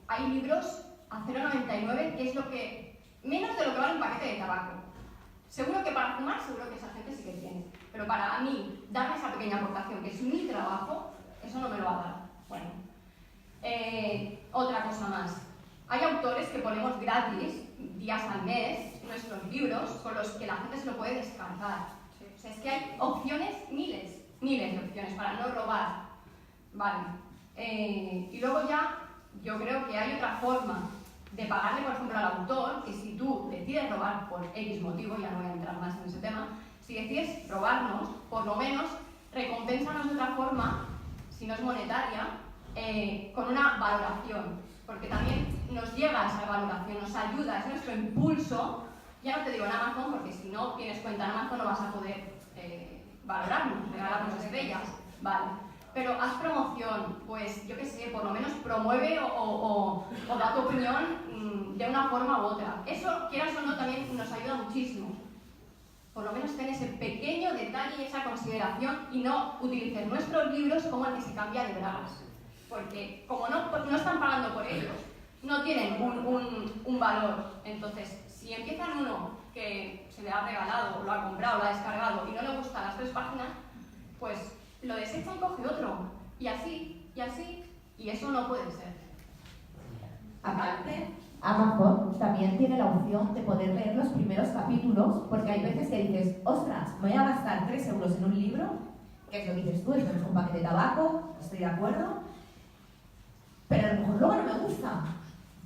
hay libros a 0,99, que es lo que menos de lo que vale un paquete de tabaco. Seguro que para fumar, seguro que esa gente sí que tiene. Pero para mí, darme esa pequeña aportación, que es mi trabajo, eso no me lo va a dar. Bueno, otra cosa más. Hay autores que ponemos gratis, días al mes, nuestros libros, con los que la gente se lo puede descargar. O sea, es que hay opciones, miles de opciones para no robar. Vale. Y luego ya, yo creo que hay otra forma de pagarle, por ejemplo, al autor, que si tú decides robar por X motivo, ya no voy a entrar más en ese tema, si decides robarnos, por lo menos recompénsanos de otra forma, si no es monetaria, con una valoración, porque también nos llega esa valoración, nos ayuda, es nuestro impulso. Ya no te digo en Amazon, porque si no tienes cuenta en Amazon no vas a poder valorarnos, regalarnos estrellas, vale. Pero haz promoción, pues yo qué sé, por lo menos promueve o da tu opinión de una forma u otra. Eso, quieras o no, también nos ayuda muchísimo. Por lo menos ten ese pequeño detalle y esa consideración y no utilices nuestros libros como el que se cambia de bragas. Porque como no están pagando por ellos, no tienen un valor. Entonces, si empiezan uno que se le ha regalado, lo ha comprado, lo ha descargado y no le gustan las 3 páginas, pues lo desecha y coge otro. Y así, y eso no puede ser. Aparte, Amazon también tiene la opción de poder leer los primeros capítulos, porque hay veces que dices, ostras, me voy a gastar 3 euros en un libro, que es lo que dices tú, esto no es un paquete de tabaco, estoy de acuerdo, pero a lo mejor luego no me gusta.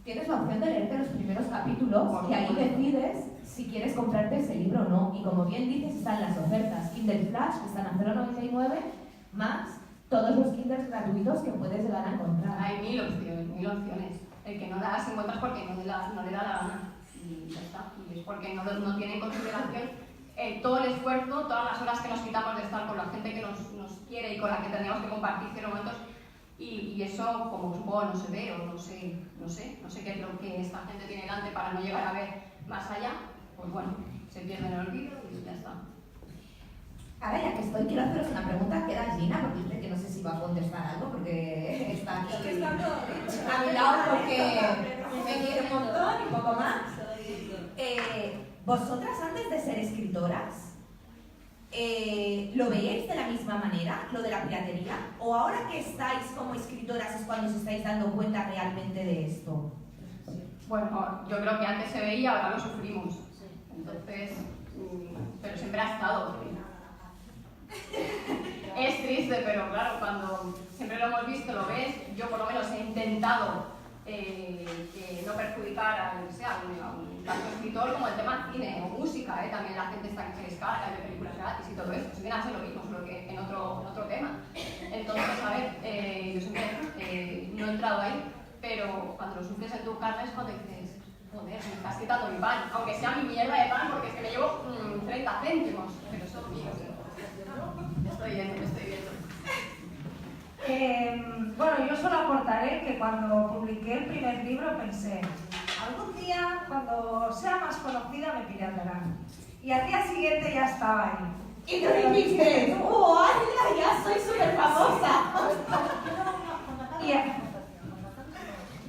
Tienes la opción de leerte los primeros capítulos y ahí decides si quieres comprarte ese libro o no. Y como bien dices, están las ofertas Kindle Flash, que están a 0,99, más todos los Kindles gratuitos que puedes llegar a encontrar. Hay mil opciones. El que no las encuentras porque no le da la gana. Y ya está. Y es porque no tiene en consideración todo el esfuerzo, todas las horas que nos quitamos de estar con la gente que nos quiere y con la que tendríamos que compartir ciertos momentos. Y eso, como supongo, no se ve o no sé qué es lo que esta gente tiene delante para no llegar a ver más allá, pues bueno, se pierde en el olvido y ya está. Ahora ya que estoy, quiero haceros una pregunta. Queda Gina, porque dice que no sé si va a contestar algo, porque está aquí Es que está todo dicho. a mi lado porque me quiere un montón y poco más. ¿Vosotras antes de ser escritoras lo veíais de la misma manera, lo de la piratería? ¿O ahora que estáis como escritoras es cuando os estáis dando cuenta realmente de esto? Bueno, yo creo que antes se veía, ahora lo sufrimos. Entonces, pero siempre ha estado. Es triste, pero claro, cuando siempre lo hemos visto, lo ves, yo por lo menos he intentado que no perjudicar a un tanto escritor como el tema cine o música, también la gente está que se descarga, hay películas gratis y todo eso, si viene a ser lo mismo, solo que en otro tema. Entonces, a ver, yo siempre no he entrado ahí, pero cuando lo sufres en tu carne es cuando dices, joder, me estás quitando mi pan, aunque sea mi mierda de pan, porque es que me llevo 30 céntimos, pero eso es mío. Me estoy viendo. Bueno, yo solo aportaré que cuando publiqué el primer libro pensé, algún día, cuando sea más conocida, me piratearán. Y al día siguiente ya estaba ahí. Y tú dijiste, ¡hola! Ya soy súper famosa.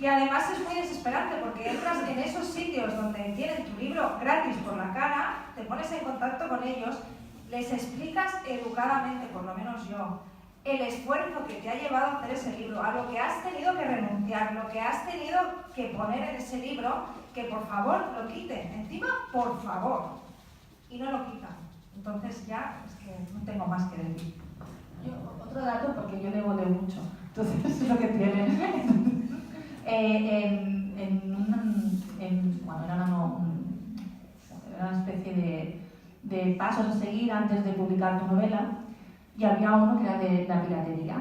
Y además es muy desesperante porque entras en esos sitios donde tienen tu libro gratis por la cara, te pones en contacto con ellos, les explicas educadamente, por lo menos yo, el esfuerzo que te ha llevado a hacer ese libro, a lo que has tenido que renunciar, lo que has tenido que poner en ese libro, que por favor lo quiten. Encima, por favor. Y no lo quitan. Entonces ya es que no tengo más que decir. Otro dato, porque yo leo de mucho, entonces es lo que tiene. Era una especie de pasos a seguir antes de publicar tu novela, y había uno que era de la piratería,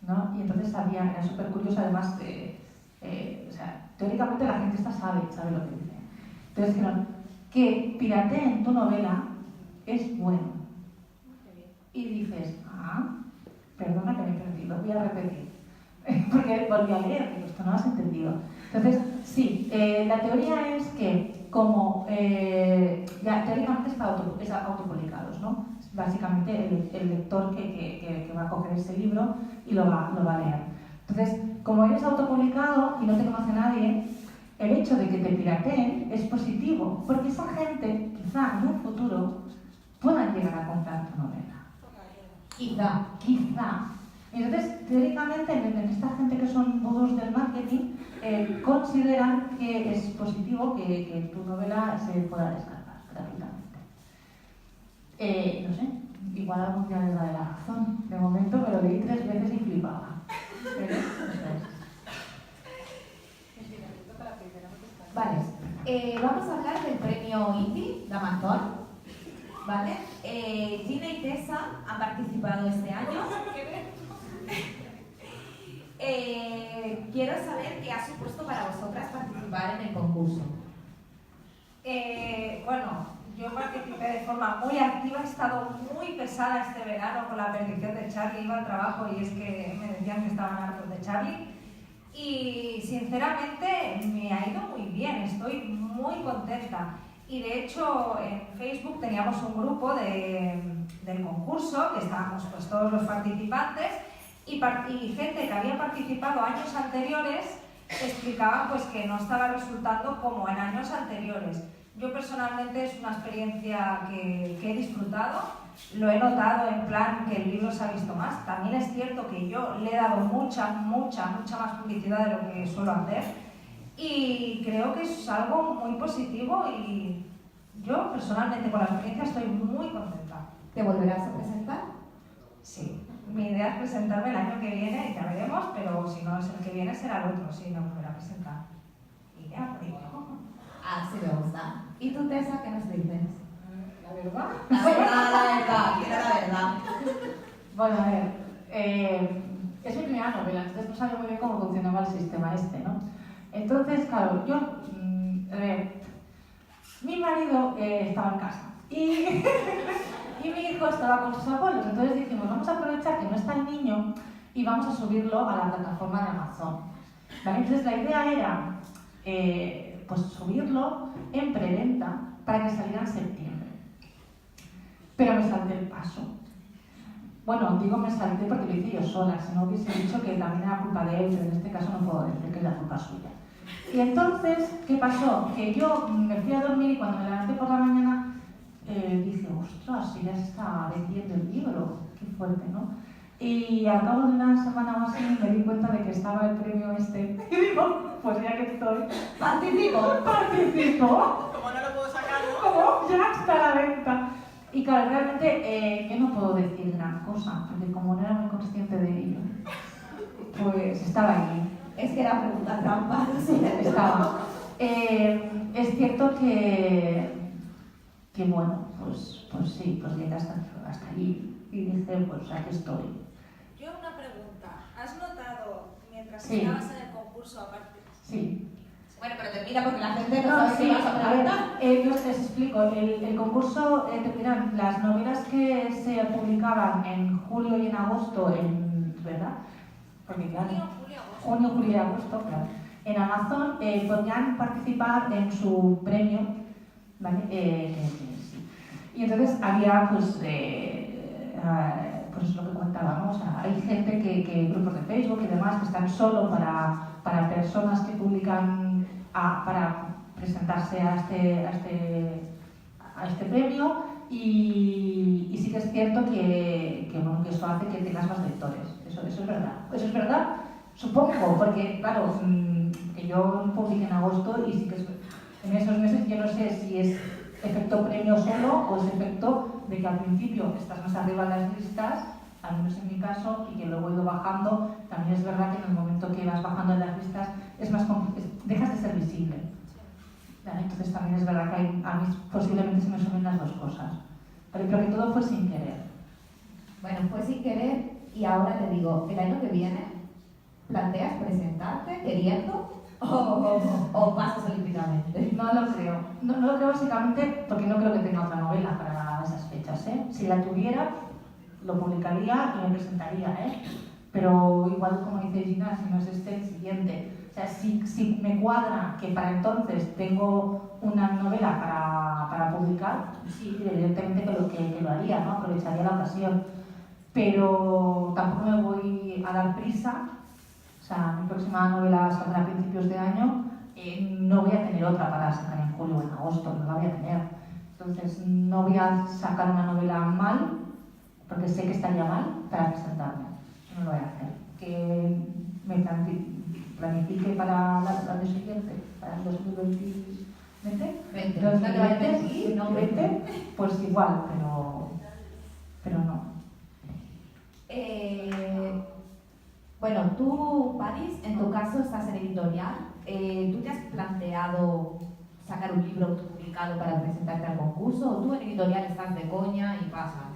¿no? Y entonces era súper curioso, además, o sea, teóricamente la gente sabe lo que dice. Entonces dijeron, que pirateen tu novela es bueno. Y dices, perdona que me he perdido, voy a repetir. Porque volví a leer, digo, esto no lo has entendido. Entonces, sí, la teoría es que como ya teóricamente es autopublicados, ¿no? Es básicamente el lector que va a coger ese libro y lo va a leer. Entonces, como eres autopublicado y no te conoce nadie, el hecho de que te pirateen es positivo, porque esa gente, quizá en un futuro, puedan llegar a comprar tu novela. Quizá. Entonces, teóricamente, esta gente que son vudús del marketing consideran que es positivo que tu novela se pueda descargar gratuitamente. No sé, igual algún día les daré la razón. De momento me lo leí 3 veces y flipaba. Pero, Vale, vamos a hablar del premio Indie de Amazon. ¿Vale? Gina y Tessa han participado este año. Quiero saber qué ha supuesto para vosotras participar en el concurso. Bueno, yo participé de forma muy activa, he estado muy pesada este verano con la perdición de Charlie, iba al trabajo y es que me decían que estaban hartos de Charlie. Y sinceramente me ha ido muy bien, estoy muy contenta. Y de hecho en Facebook teníamos un grupo del concurso, que estábamos pues todos los participantes, y gente que había participado años anteriores explicaba pues que no estaba resultando como en años anteriores. Yo personalmente es una experiencia que he disfrutado, lo he notado en plan que el libro se ha visto más. También es cierto que yo le he dado mucha más publicidad de lo que suelo hacer y creo que es algo muy positivo y yo personalmente con la experiencia estoy muy contenta. ¿Te volverás a presentar? Sí. Mi idea es presentarme el año que viene, ya veremos, pero si no es el que viene será el otro, sí, me volveré a presentar. Y ya, pues. Así me gusta. ¿Y tú, Tessa, qué nos dices? ¿La verdad? La verdad, quiero la verdad. Bueno, a ver, es mi primera novela, entonces no sabía muy bien cómo funcionaba el sistema este, ¿no? Entonces, claro, yo, mi marido estaba en casa y mi hijo estaba con sus abuelos, entonces dijimos, vamos a aprovechar que no está el niño y vamos a subirlo a la plataforma de Amazon. ¿Vale? Entonces la idea era pues subirlo en preventa para que saliera en septiembre. Pero me salté el paso. Bueno, digo me salté porque lo hice yo sola, si no hubiese dicho que también era culpa de él, pero en este caso no puedo decir que es la culpa suya. Y entonces, ¿qué pasó? Que yo me fui a dormir y cuando me levanté por la mañana dije, ostras, si ya se está vendiendo el libro, qué fuerte, ¿no? Y al cabo de una semana o así me di cuenta de que estaba el premio este. Y digo, pues ya que estoy, participo. Como no lo puedo sacar, ¿no? Como ya está a la venta. Y claro, realmente yo no puedo decir gran cosa, porque como no era muy consciente de ello, pues estaba allí. Es que era pregunta trampa, no sé. Estaba. Es cierto que bueno, pues sí, pues llegué hasta allí y dije, pues aquí estoy. Yo una pregunta. ¿Has notado, mientras Sí. estabas en el concurso, aparte? Sí. Bueno, pero termina porque la gente no No, sabe sí, qué vas a a ver, preguntar. yo les explico. El concurso, terminan las novelas que se publicaban en julio y en agosto, ¿verdad? Porque claro, junio, julio y agosto, claro. En Amazon podían participar en su premio, ¿vale? Sí. Y entonces había, pues lo que comentaba, ¿no? O sea, hay gente grupos de Facebook y demás que están solo para personas que publican para presentarse a este premio y sí que es cierto que eso hace que tengas más lectores. Eso es verdad. Eso es verdad, supongo, porque claro, que yo publiqué en agosto y sí que en esos meses yo no sé si es efecto premio solo o es efecto de que al principio estás más arriba en las listas, al menos en mi caso, y que luego he ido bajando. También es verdad que en el momento que vas bajando en las listas es más dejas de ser visible. ¿Vale? Entonces también es verdad que a mí posiblemente se me sumen las dos cosas. Pero creo que todo fue sin querer. Bueno, fue sin querer y ahora te digo, el año que viene, ¿planteas presentarte queriendo o pasas olímpicamente? No lo creo. No lo creo básicamente porque no creo que tenga otra novela para esas fechas, ¿eh? Si la tuviera, lo publicaría y me presentaría, ¿eh? Pero igual, como dice Gina, si no es el siguiente. O sea, si me cuadra que para entonces tengo una novela para publicar, sí, evidentemente que lo haría, ¿no? Aprovecharía la ocasión. Pero tampoco me voy a dar prisa. O sea, mi próxima novela saldrá a principios de año. No voy a tener otra para sacar en julio o en agosto, no la voy a tener. Entonces, no voy a sacar una novela mal, porque sé que estaría mal, para presentarme. No lo voy a hacer. Que me planifique para el año siguiente, para el 2020. ¿20? No te vayas a decir, no. 20, pues igual, pero no. Bueno, tú, Paris, en tu caso estás en editorial. ¿Tú te has planteado sacar un libro autopublicado para presentarte al concurso? ¿O tú en editorial estás de coña y pasas?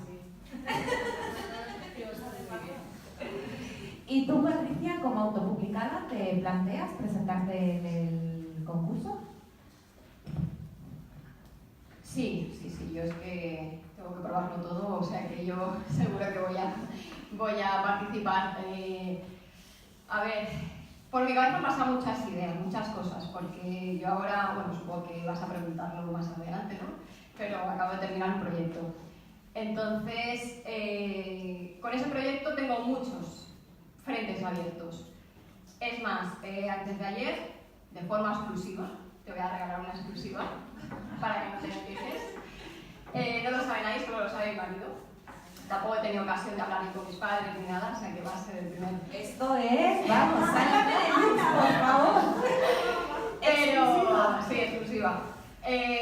¿Y tú, Patricia, como autopublicada, te planteas presentarte en el concurso? Sí, yo es que tengo que probarlo todo, o sea que yo seguro que voy a participar. A ver, por mi cabeza pasan muchas ideas, muchas cosas, porque yo ahora, bueno, supongo que vas a preguntarlo más adelante, ¿no? Pero acabo de terminar un proyecto. Entonces, con ese proyecto tengo muchos frentes abiertos. Es más, antes de ayer, de forma exclusiva, te voy a regalar una exclusiva para que no te empieces. No lo sabe nadie, solo lo sabe mi marido. Tampoco he tenido ocasión de hablar ni con mis padres ni nada, o sea que va a ser el primero. Esto es, vamos, sácame de luz, por favor. Pero, sí, exclusiva.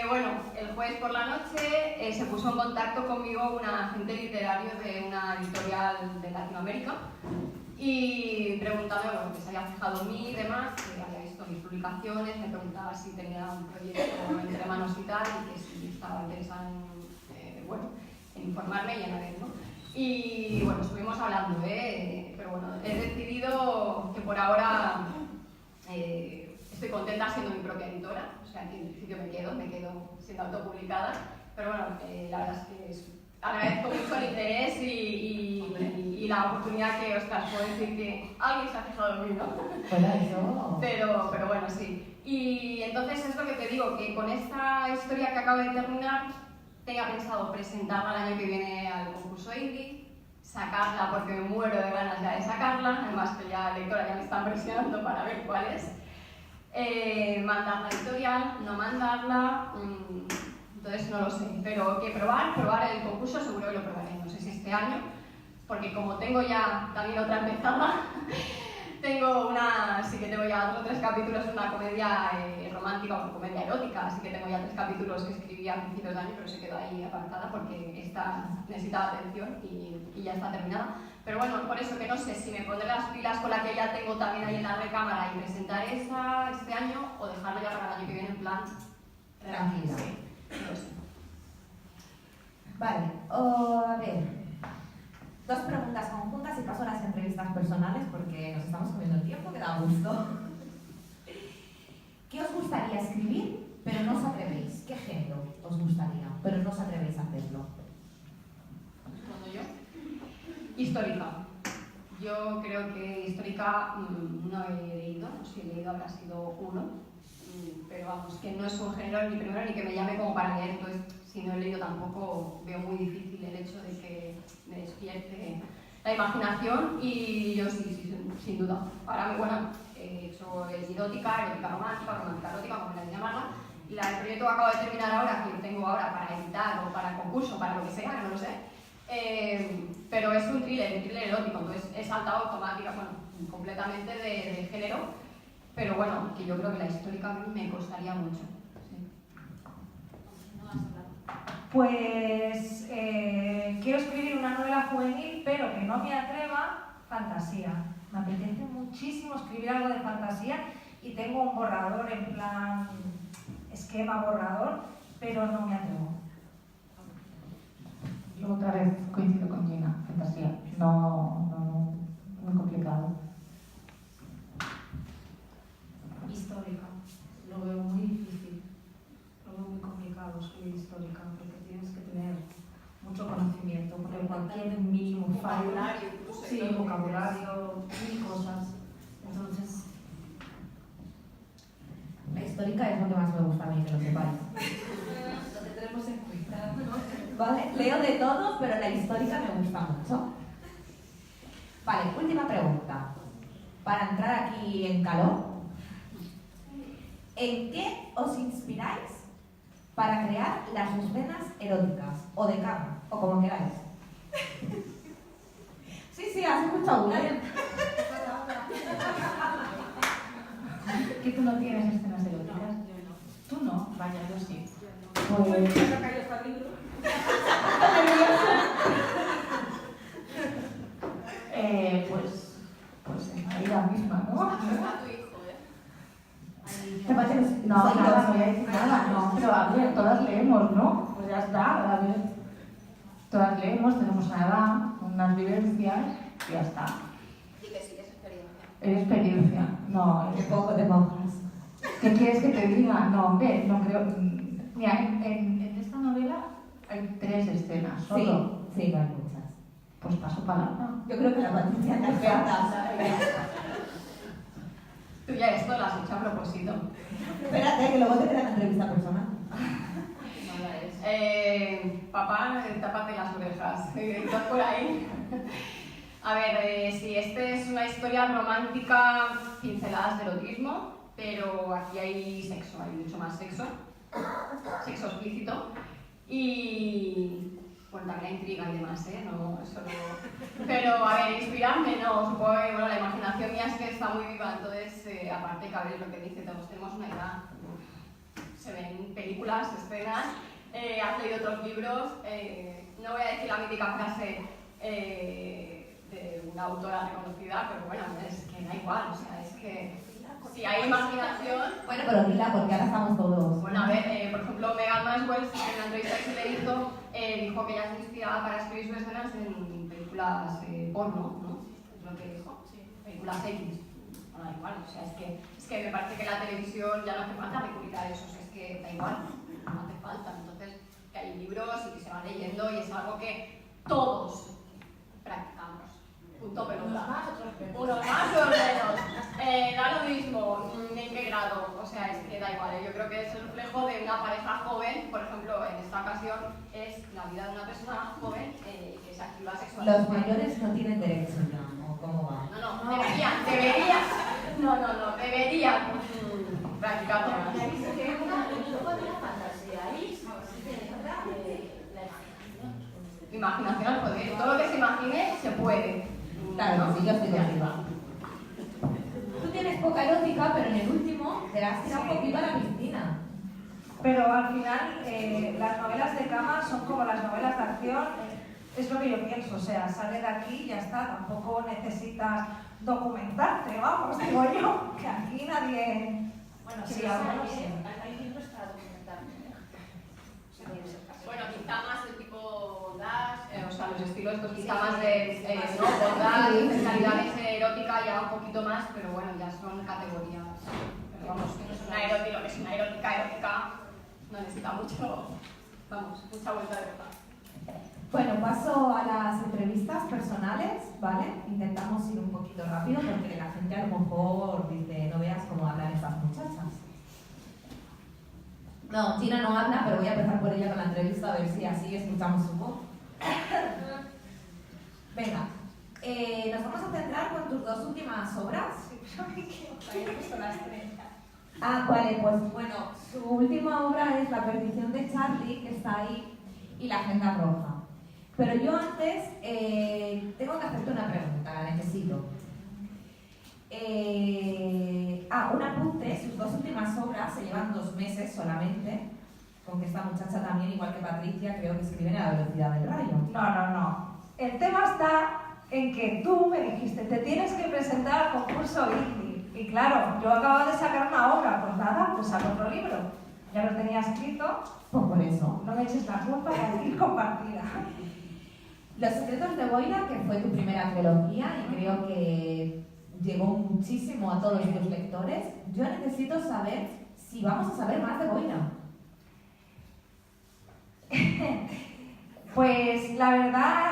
Bueno, el jueves por la noche se puso en contacto conmigo un agente literario de una editorial de Latinoamérica y preguntándome, bueno, que se había fijado en mí y demás, que había visto mis publicaciones, me preguntaba si tenía un proyecto entre manos y tal, y que si estaba interesada en informarme y en ver, ¿no? Y bueno, estuvimos hablando, pero bueno, he decidido que por ahora estoy contenta siendo mi propia editora, o sea que en principio me quedo siendo autopublicada, pero bueno, la verdad es que agradezco mucho el interés y la oportunidad que, ostras, puedo decir que alguien se ha fijado en mí, ¿no? Pero bueno, sí. Y entonces es lo que te digo, que con esta historia que acabo de terminar, tenía pensado presentarla el año que viene al concurso indie, sacarla porque me muero de ganas ya de sacarla, además que ya la lectora ya me está presionando para ver cuál es. mandar la editorial, no mandarla, entonces no lo sé, pero que probar el concurso seguro que lo probaré, no sé si este año, porque como tengo ya también otra empezada, sí que tengo ya 2 o 3 capítulos, una comedia romántica o comedia erótica, así que tengo ya 3 capítulos que escribí a principios de año, pero se quedó ahí apartada porque esta necesitaba atención y ya está terminada. Pero bueno, por eso que no sé si me pondré las pilas con la que ya tengo también ahí en la recámara y presentar esa este año o dejarlo ya para el año que viene en plan Tranquila. Sí, no lo sé. Vale, a ver. 2 preguntas conjuntas y paso a las entrevistas personales porque nos estamos comiendo el tiempo, que da gusto. ¿Qué os gustaría escribir, pero no os atrevéis? ¿Qué género os gustaría, pero no os atrevéis a hacerlo? ¿Respondo yo? Histórica. Yo creo que histórica no he leído, no sé si he leído, habrá sido 1, pero vamos, que no es un género ni primero ni que me llame como para leer, entonces si no he leído tampoco veo muy difícil el hecho de que me despierte la imaginación y yo sí, sin duda. Ahora, bueno, he hecho erótica, erótica romántica, romántica erótica, como queráis llamarla, y el proyecto que acabo de terminar ahora, que tengo ahora para editar o para concurso, para lo que sea, no lo sé, pero es un thriller erótico, entonces he saltado automática, bueno, completamente de género, pero bueno, que yo creo que la histórica a mí me costaría mucho. Pues quiero escribir una novela juvenil, pero que no me atreva, fantasía. Me apetece muchísimo escribir algo de fantasía y tengo un borrador en plan esquema borrador, pero no me atrevo. Yo otra vez coincido con Gina, fantasía. No, muy complicado. Histórica. Lo veo muy difícil. Lo veo muy complicado escribir histórica, porque tienes que tener mucho conocimiento, porque cualquier mínimo fallo... Vocabulario, incluso. Sí, vocabulario, mil cosas. Entonces... La histórica es lo que más me gusta a mí, que lo sepáis. Lo tendremos en cuenta. Vale, leo de todo, pero la histórica me gusta mucho. Vale, última pregunta. Para entrar aquí en calor, ¿en qué os inspiráis para crear las escenas eróticas? O de cama, o como queráis. Sí, has escuchado bien. ¿Que tú no tienes escenas eróticas? Yo no. Tú no, vaya, yo sí. Pues... pues en la vida misma, ¿no? Está tu hijo, ¿eh? ¿Te parece que no, Soy nada, yo. no voy a decir nada, no, pero a ver, todas leemos, ¿no? Pues ya está, a ver. Todas leemos, tenemos una edad, unas vivencias y ya está. Y que sí, que es experiencia. Es experiencia, no. Qué poco te mojas. ¿Qué quieres que te diga? No, hombre, no creo. Mira, en esta novela hay 3 escenas, solo. Sí, no hay muchas. Pues paso palabra. Yo creo que la Patricia te encanta. Tú ya esto lo has hecho a propósito. Espérate, que luego te queda la entrevista personal. Papá, tápate las orejas. ¿Estás por ahí? A ver, sí, es una historia romántica, pinceladas de erotismo, pero aquí hay sexo, hay mucho más sexo explícito. Y bueno, también hay intriga y demás, no solo... Pero a ver, inspirarme no, supongo que bueno, la imaginación mía es que está muy viva, entonces aparte que a ver lo que dice, todos tenemos una edad, se ven películas, escenas, has leído otros libros, no voy a decir la mítica frase de una autora reconocida, pero bueno, es que da igual, o sea, es que si hay imaginación... Bueno, pero dila, porque ahora estamos todos. Bueno, a ver, por ejemplo, Megan Maxwell, en la entrevista que se le hizo, dijo que ella se inspiraba para escribir sus escenas en películas porno, ¿no? Es lo que dijo, películas X. Bueno, da igual, o sea, es que me parece que la televisión ya no hace falta recurrir a eso, o sea, es que da igual, no hace falta. Entonces, que hay libros y que se van leyendo y es algo que todos practicamos. Punto pelota. Unos más, otros menos. Da lo mismo en qué grado, o sea, es que da igual. Yo creo que es el reflejo de una pareja joven, por ejemplo, en esta ocasión es la vida de una persona joven que se activa sexualmente. Los mayores no tienen derecho ya, ¿o cómo va? No, deberían. No, deberían practicando. Imaginación al poder. Todo lo que se imagine se puede. Claro, sí, yo estoy contigo. Tú tienes poca erótica, pero en el último te has tirado un poquito a la piscina. Pero al final, las novelas de cama son como las novelas de acción, es lo que yo pienso, o sea, sale de aquí y ya está, tampoco necesitas documentarte, vamos, digo yo, que aquí nadie... Bueno, sí, algunos sí. Hay libros para documentarme. Bueno, quizá más el tipo Dash, o sea, los estilos pues quizá más de no, bondad, especialidades erótica ya un poquito más, pero bueno, ya son categorías. Pero vamos, que no es una erótica, lo que es una erótica no necesita mucho, vamos, mucha vuelta de verdad. Bueno, paso a las entrevistas personales, ¿vale? Intentamos ir un poquito rápido porque la gente a lo mejor dice, no veas cómo hablan estas muchachas. No, Gina no habla, pero voy a empezar por ella con la entrevista a ver si así escuchamos su voz. Venga, nos vamos a centrar con tus dos últimas obras. Vale, pues bueno, su última obra es La perdición de Charlie, que está ahí, y La agenda roja. Pero yo antes tengo que hacerte una pregunta, la necesito. Un apunte, sus dos últimas obras se llevan 2 meses solamente, con que esta muchacha también, igual que Patricia, creo que escriben a la velocidad del rayo. No. El tema está en que tú me dijiste, te tienes que presentar al concurso indie. Y claro, yo acabo de sacar una obra, pues nada, pues saco otro libro. Ya lo tenía escrito, Pues por eso. no me eches la culpa de ir compartida. Los secretos de Boira, que fue tu primera trilogía y creo que llegó muchísimo a todos los lectores, yo necesito saber si vamos a saber más de Boira. Pues la verdad,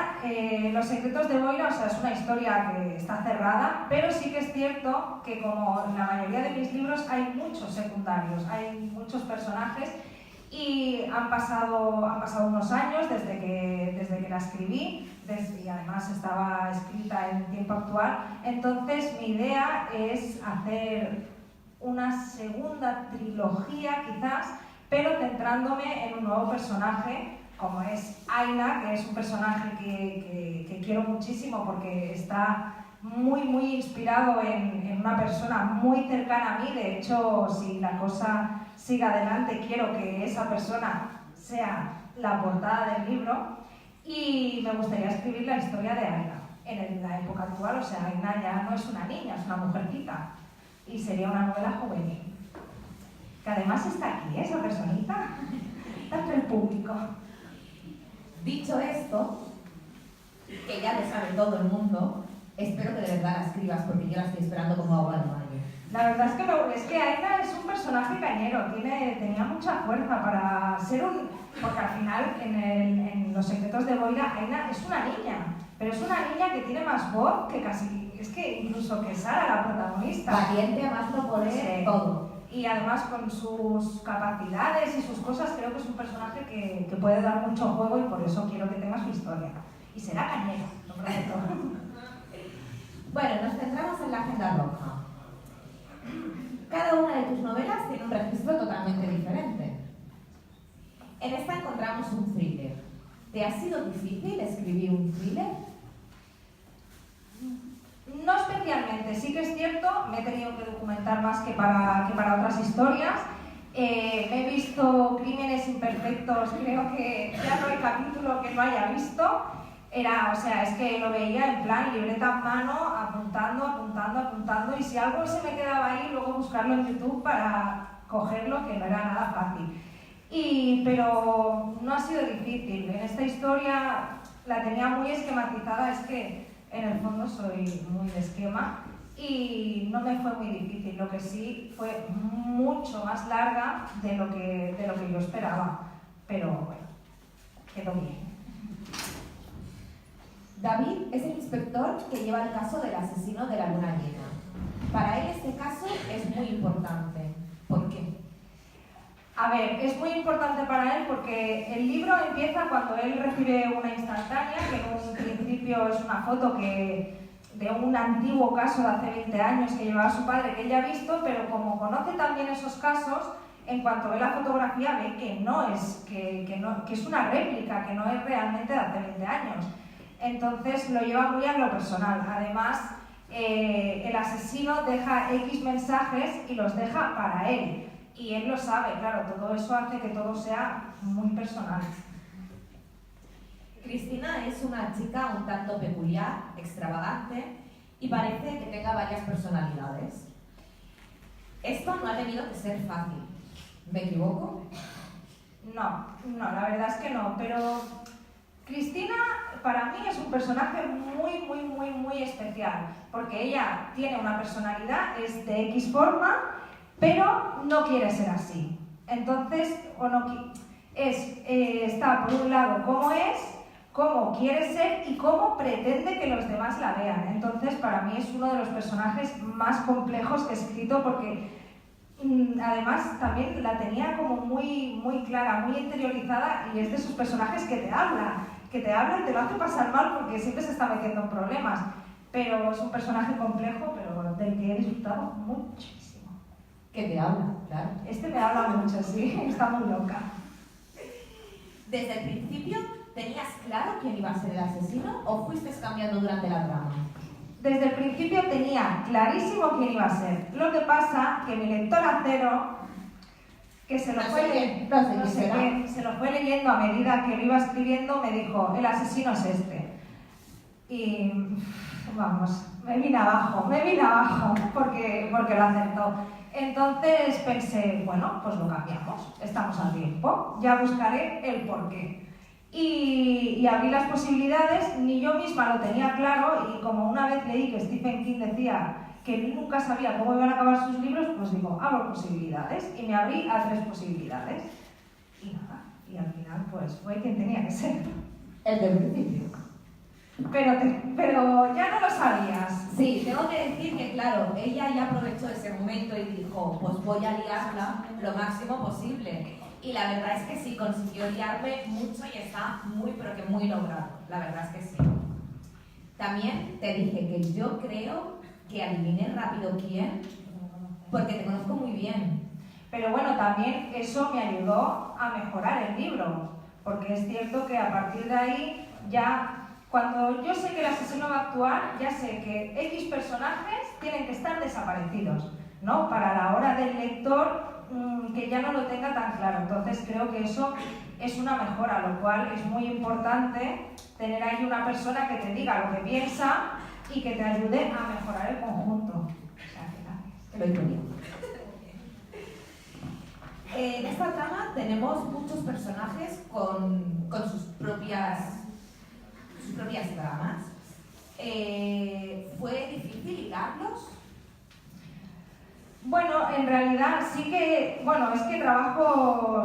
Los secretos de Boira, o sea, es una historia que está cerrada, pero sí que es cierto que como en la mayoría de mis libros hay muchos secundarios, hay muchos personajes y han pasado unos años desde que la escribí y además estaba escrita en tiempo actual. Entonces mi idea es hacer una segunda trilogía quizás, pero centrándome en un nuevo personaje como es Aina, que es un personaje que quiero muchísimo porque está muy inspirado en una persona muy cercana a mí. De hecho, si la cosa sigue adelante, quiero que esa persona sea la portada del libro y me gustaría escribir la historia de Aina en la época actual. O sea, Aina ya no es una niña, es una mujercita y sería una novela juvenil. Que además está aquí, esa personita, está entre el público. Dicho esto, que ya lo sabe todo el mundo, espero que de verdad la escribas porque yo la estoy esperando como agua de mayo. La verdad es que Aina es un personaje cañero, tenía mucha fuerza para ser un... Porque al final en Los secretos de Boira, Aina es una niña, pero es una niña que tiene más voz que casi... Es que incluso que Sara, la protagonista. Valiente, a más no poder, Sí. todo. Y además con sus capacidades y sus cosas creo que es un personaje que puede dar mucho juego y por eso quiero que tenga su historia. Y será cañero, lo prometo. Bueno, nos centramos en La agenda roja. Cada una de tus novelas tiene un registro totalmente diferente. En esta encontramos un thriller. ¿Te ha sido difícil escribir un thriller? No especialmente, sí que es cierto, me he tenido que documentar más que para otras historias. Me he visto Crímenes imperfectos, creo que ya no hay capítulo que no haya visto. Es que lo veía en plan libreta en mano, apuntando, y si algo se me quedaba ahí, luego buscarlo en YouTube para cogerlo, que no era nada fácil. Pero no ha sido difícil. En esta historia la tenía muy esquematizada, es que en el fondo soy muy de esquema y no me fue muy difícil. Lo que sí fue mucho más larga de lo que yo esperaba, pero bueno, quedó bien. David es el inspector que lleva el caso del asesino de la luna llena. Para él este caso es muy importante. ¿Por qué? A ver, es muy importante para él porque el libro empieza cuando él recibe una instantánea, que en un principio es una foto que de un antiguo caso de hace 20 años que llevaba su padre, que ella ha visto, pero como conoce también esos casos, en cuanto ve la fotografía ve que no es, que es una réplica, que no es realmente de hace 20 años. Entonces lo lleva muy a lo personal. Además, el asesino deja X mensajes y los deja para él. Y él lo sabe, claro, todo eso hace que todo sea muy personal. Cristina es una chica un tanto peculiar, extravagante y parece que tenga varias personalidades. Esto no ha tenido que ser fácil. ¿Me equivoco? No, la verdad es que no, pero Cristina para mí es un personaje muy especial, porque ella tiene una personalidad, es de X forma, pero no quiere ser así. Entonces, está por un lado cómo es, cómo quiere ser y cómo pretende que los demás la vean. Entonces, para mí es uno de los personajes más complejos que he escrito, porque además también la tenía como muy clara, muy interiorizada, y es de esos personajes que te habla y te lo hace pasar mal porque siempre se está metiendo en problemas. Pero es un personaje complejo, pero del que he disfrutado muchísimo. Que te habla, claro. Este me habla mucho, sí, está muy loca. ¿Desde el principio tenías claro quién iba a ser el asesino o fuiste cambiando durante la trama? Desde el principio tenía clarísimo quién iba a ser. Lo que pasa que mi lectora cero, que se lo fue leyendo a medida que lo iba escribiendo, me dijo, el asesino es este. Y vamos, me vine abajo, porque lo acertó. Entonces pensé, bueno, pues lo cambiamos, estamos a tiempo, ya buscaré el porqué. Y abrí las posibilidades, ni yo misma lo tenía claro, y como una vez leí que Stephen King decía que nunca sabía cómo iban a acabar sus libros, pues digo, abro posibilidades, y me abrí a 3 posibilidades. Y nada, y al final pues fue quien tenía que ser. El del principio. Pero ya no lo sabías. Sí, tengo que decir que claro, ella ya aprovechó ese momento y dijo, pues voy a liarla lo máximo posible. Y la verdad es que sí, consiguió liarme mucho y está pero que muy logrado. La verdad es que sí. También te dije que yo creo que adiviné rápido quién, porque te conozco muy bien. Pero bueno, también eso me ayudó a mejorar el libro, porque es cierto que a partir de ahí ya, cuando yo sé que el asesino va a actuar, ya sé que X personajes tienen que estar desaparecidos, ¿no? Para la hora del lector que ya no lo tenga tan claro. Entonces creo que eso es una mejora, lo cual es muy importante tener ahí una persona que te diga lo que piensa y que te ayude a mejorar el conjunto. O sea, que gracias. Te lo digo bien. En esta trama tenemos muchos personajes con sus propias tramas. ¿Fue difícil hilarlos? Bueno, en realidad sí que, es que trabajo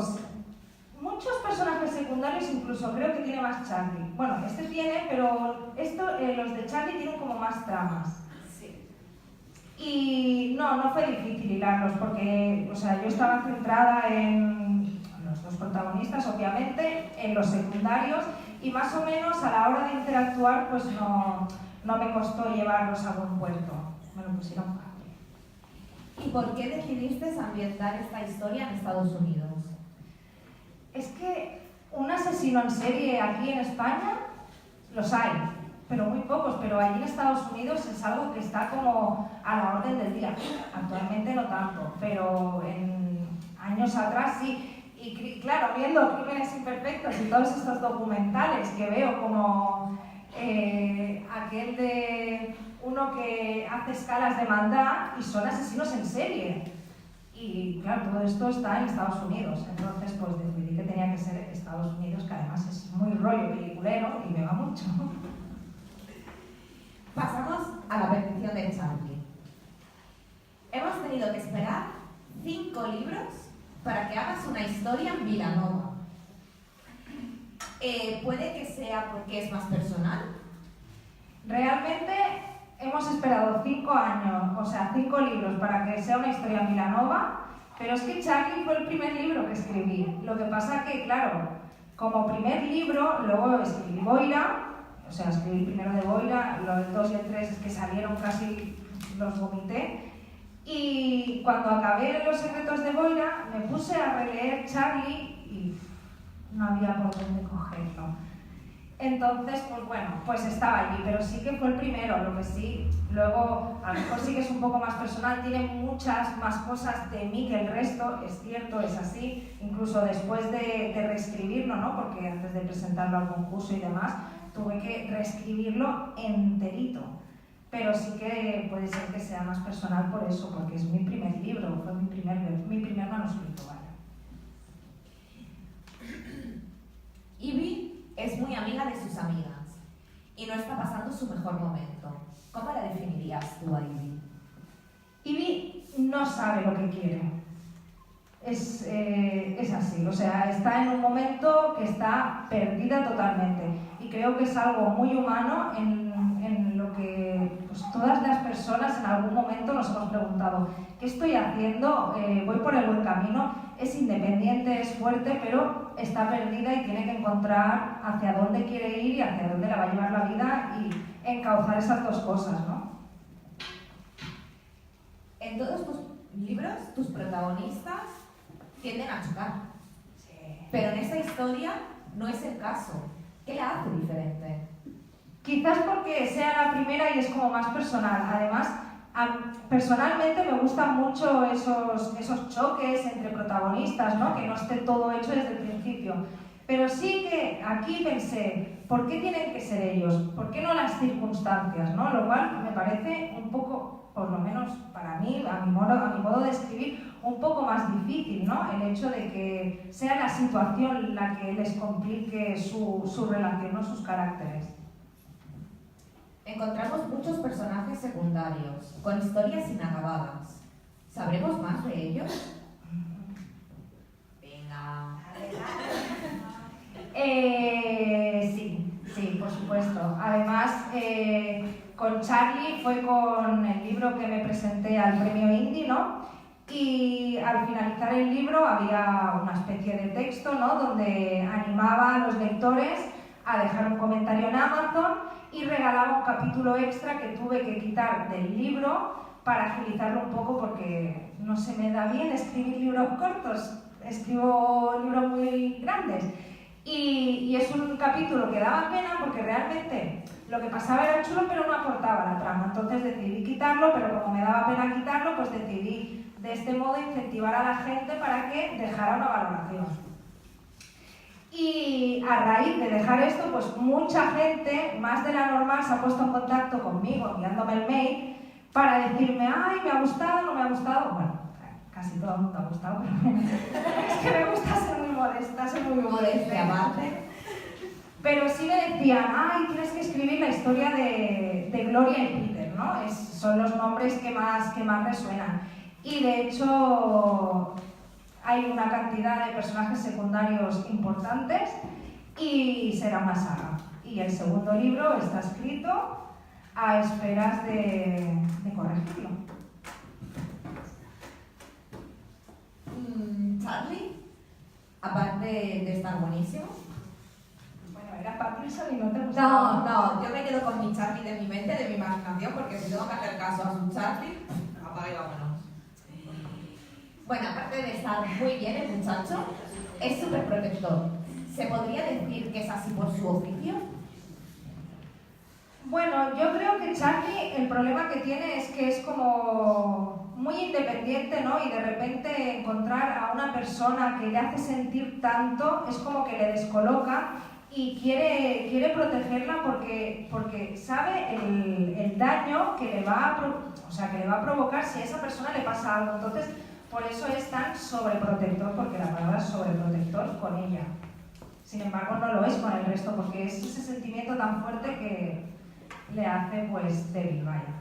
muchos personajes secundarios, incluso creo que tiene más Charlie. Bueno, este tiene, pero los de Charlie tienen como más tramas. Sí. Y no fue difícil hilarlos porque, yo estaba centrada en los 2 protagonistas, obviamente, en los secundarios, y más o menos a la hora de interactuar, pues no me costó llevarlos a buen puerto. Me lo pusieron fácil. ¿Y por qué decidiste ambientar esta historia en Estados Unidos? Es que un asesino en serie aquí en España los hay, pero muy pocos, pero allí en Estados Unidos es algo que está como a la orden del día. Actualmente no tanto, pero en años atrás sí. Y claro, viendo Crímenes Imperfectos y todos estos documentales que veo como aquel de uno que hace escalas de maldad y son asesinos en serie. Y claro, todo esto está en Estados Unidos. Entonces pues decidí que tenía que ser Estados Unidos, que además es muy rollo peliculero y me va mucho. Pasamos a la petición de Charlie. Hemos tenido que esperar 5 libros para que hagas una historia en Vilanova. ¿Puede que sea porque es más personal? Realmente hemos esperado 5 años, 5 libros para que sea una historia en Vilanova, pero es que Charlie fue el primer libro que escribí. Lo que pasa que, claro, como primer libro, luego escribí Boira, sea, escribí el primero de Boira, los 2 y el 3 es que salieron casi, los vomité. Y cuando acabé Los secretos de Boira, me puse a releer Charlie y no había por dónde cogerlo. Entonces, pues bueno, pues estaba allí, pero sí que fue el primero, lo que sí, luego a lo mejor sí que es un poco más personal, tiene muchas más cosas de mí que el resto, es cierto, es así, incluso después de reescribirlo, ¿no? Porque antes de presentarlo al concurso y demás, tuve que reescribirlo enterito, pero sí que puede ser que sea más personal por eso, porque es mi primer libro, fue mi primer manuscrito, vaya. Ivy es muy amiga de sus amigas y no está pasando su mejor momento. ¿Cómo la definirías tú a Ivy? Ivy no sabe lo que quiere. Es así, o sea, está en un momento que está perdida totalmente. Y creo que es algo muy humano en lo que pues, todas las personas en algún momento nos hemos preguntado: ¿qué estoy haciendo? ¿Voy por el buen camino? Es independiente, es fuerte, pero está perdida y tiene que encontrar hacia dónde quiere ir y hacia dónde la va a llevar la vida y encauzar esas dos cosas, ¿no? En todos tus libros, tus protagonistas tienden a chocar. Sí. Pero en esta historia no es el caso. ¿Qué la hace diferente? Quizás porque sea la primera y es como más personal. Además, personalmente me gustan mucho esos choques entre protagonistas, ¿no? Que no esté todo hecho desde el principio. Pero sí que aquí pensé, ¿por qué tienen que ser ellos? ¿Por qué no las circunstancias, ¿no? Lo cual me parece un poco, por lo menos para mí, a mi modo de escribir, un poco más difícil, ¿no? El hecho de que sea la situación la que les complique su relación, ¿no? Sus caracteres. Encontramos muchos personajes secundarios, con historias inacabadas. ¿Sabremos más de ellos? Venga. Sí, por supuesto. Además, con Charlie fue con el libro que me presenté al premio Indie, ¿no? Y al finalizar el libro había una especie de texto, ¿no? Donde animaba a los lectores a dejar un comentario en Amazon y regalaba un capítulo extra que tuve que quitar del libro para agilizarlo un poco porque no se me da bien escribir libros cortos, escribo libros muy grandes. Y es un capítulo que daba pena porque realmente lo que pasaba era chulo pero no aportaba la trama. Entonces decidí quitarlo, pero como me daba pena quitarlo, pues decidí de este modo incentivar a la gente para que dejara una valoración. Y a raíz de dejar esto, pues mucha gente, más de la normal, se ha puesto en contacto conmigo enviándome el mail para decirme: ay, me ha gustado, no me ha gustado. Bueno, casi todo el mundo ha gustado, pero es que me gusta ser muy modesta, ser muy Modestia aparte. Pero sí me decían: ay, tienes que escribir la historia de Gloria y Peter, ¿no? Son los nombres que más resuenan. Y de hecho hay una cantidad de personajes secundarios importantes y será una saga. Y el segundo libro está escrito a esperas de corregirlo. Charlie, aparte de estar buenísimo. Bueno, era Pattinson y no te gustaba. No, yo me quedo con mi Charlie de mi mente, de mi imaginación, porque si tengo que hacer caso a su Charlie, apaga y vámonos. Bueno, aparte de estar muy bien el muchacho, es súper protector. ¿Se podría decir que es así por su oficio? Bueno, yo creo que Charlie, el problema que tiene es que es como muy independiente, ¿no? Y de repente encontrar a una persona que le hace sentir tanto es como que le descoloca y quiere protegerla porque sabe el daño que le va a provocar si a esa persona le pasa algo. Entonces, por eso es tan sobreprotector, porque la palabra es sobreprotector con ella. Sin embargo, no lo es con el resto, porque es ese sentimiento tan fuerte que le hace, pues, débil, vaya.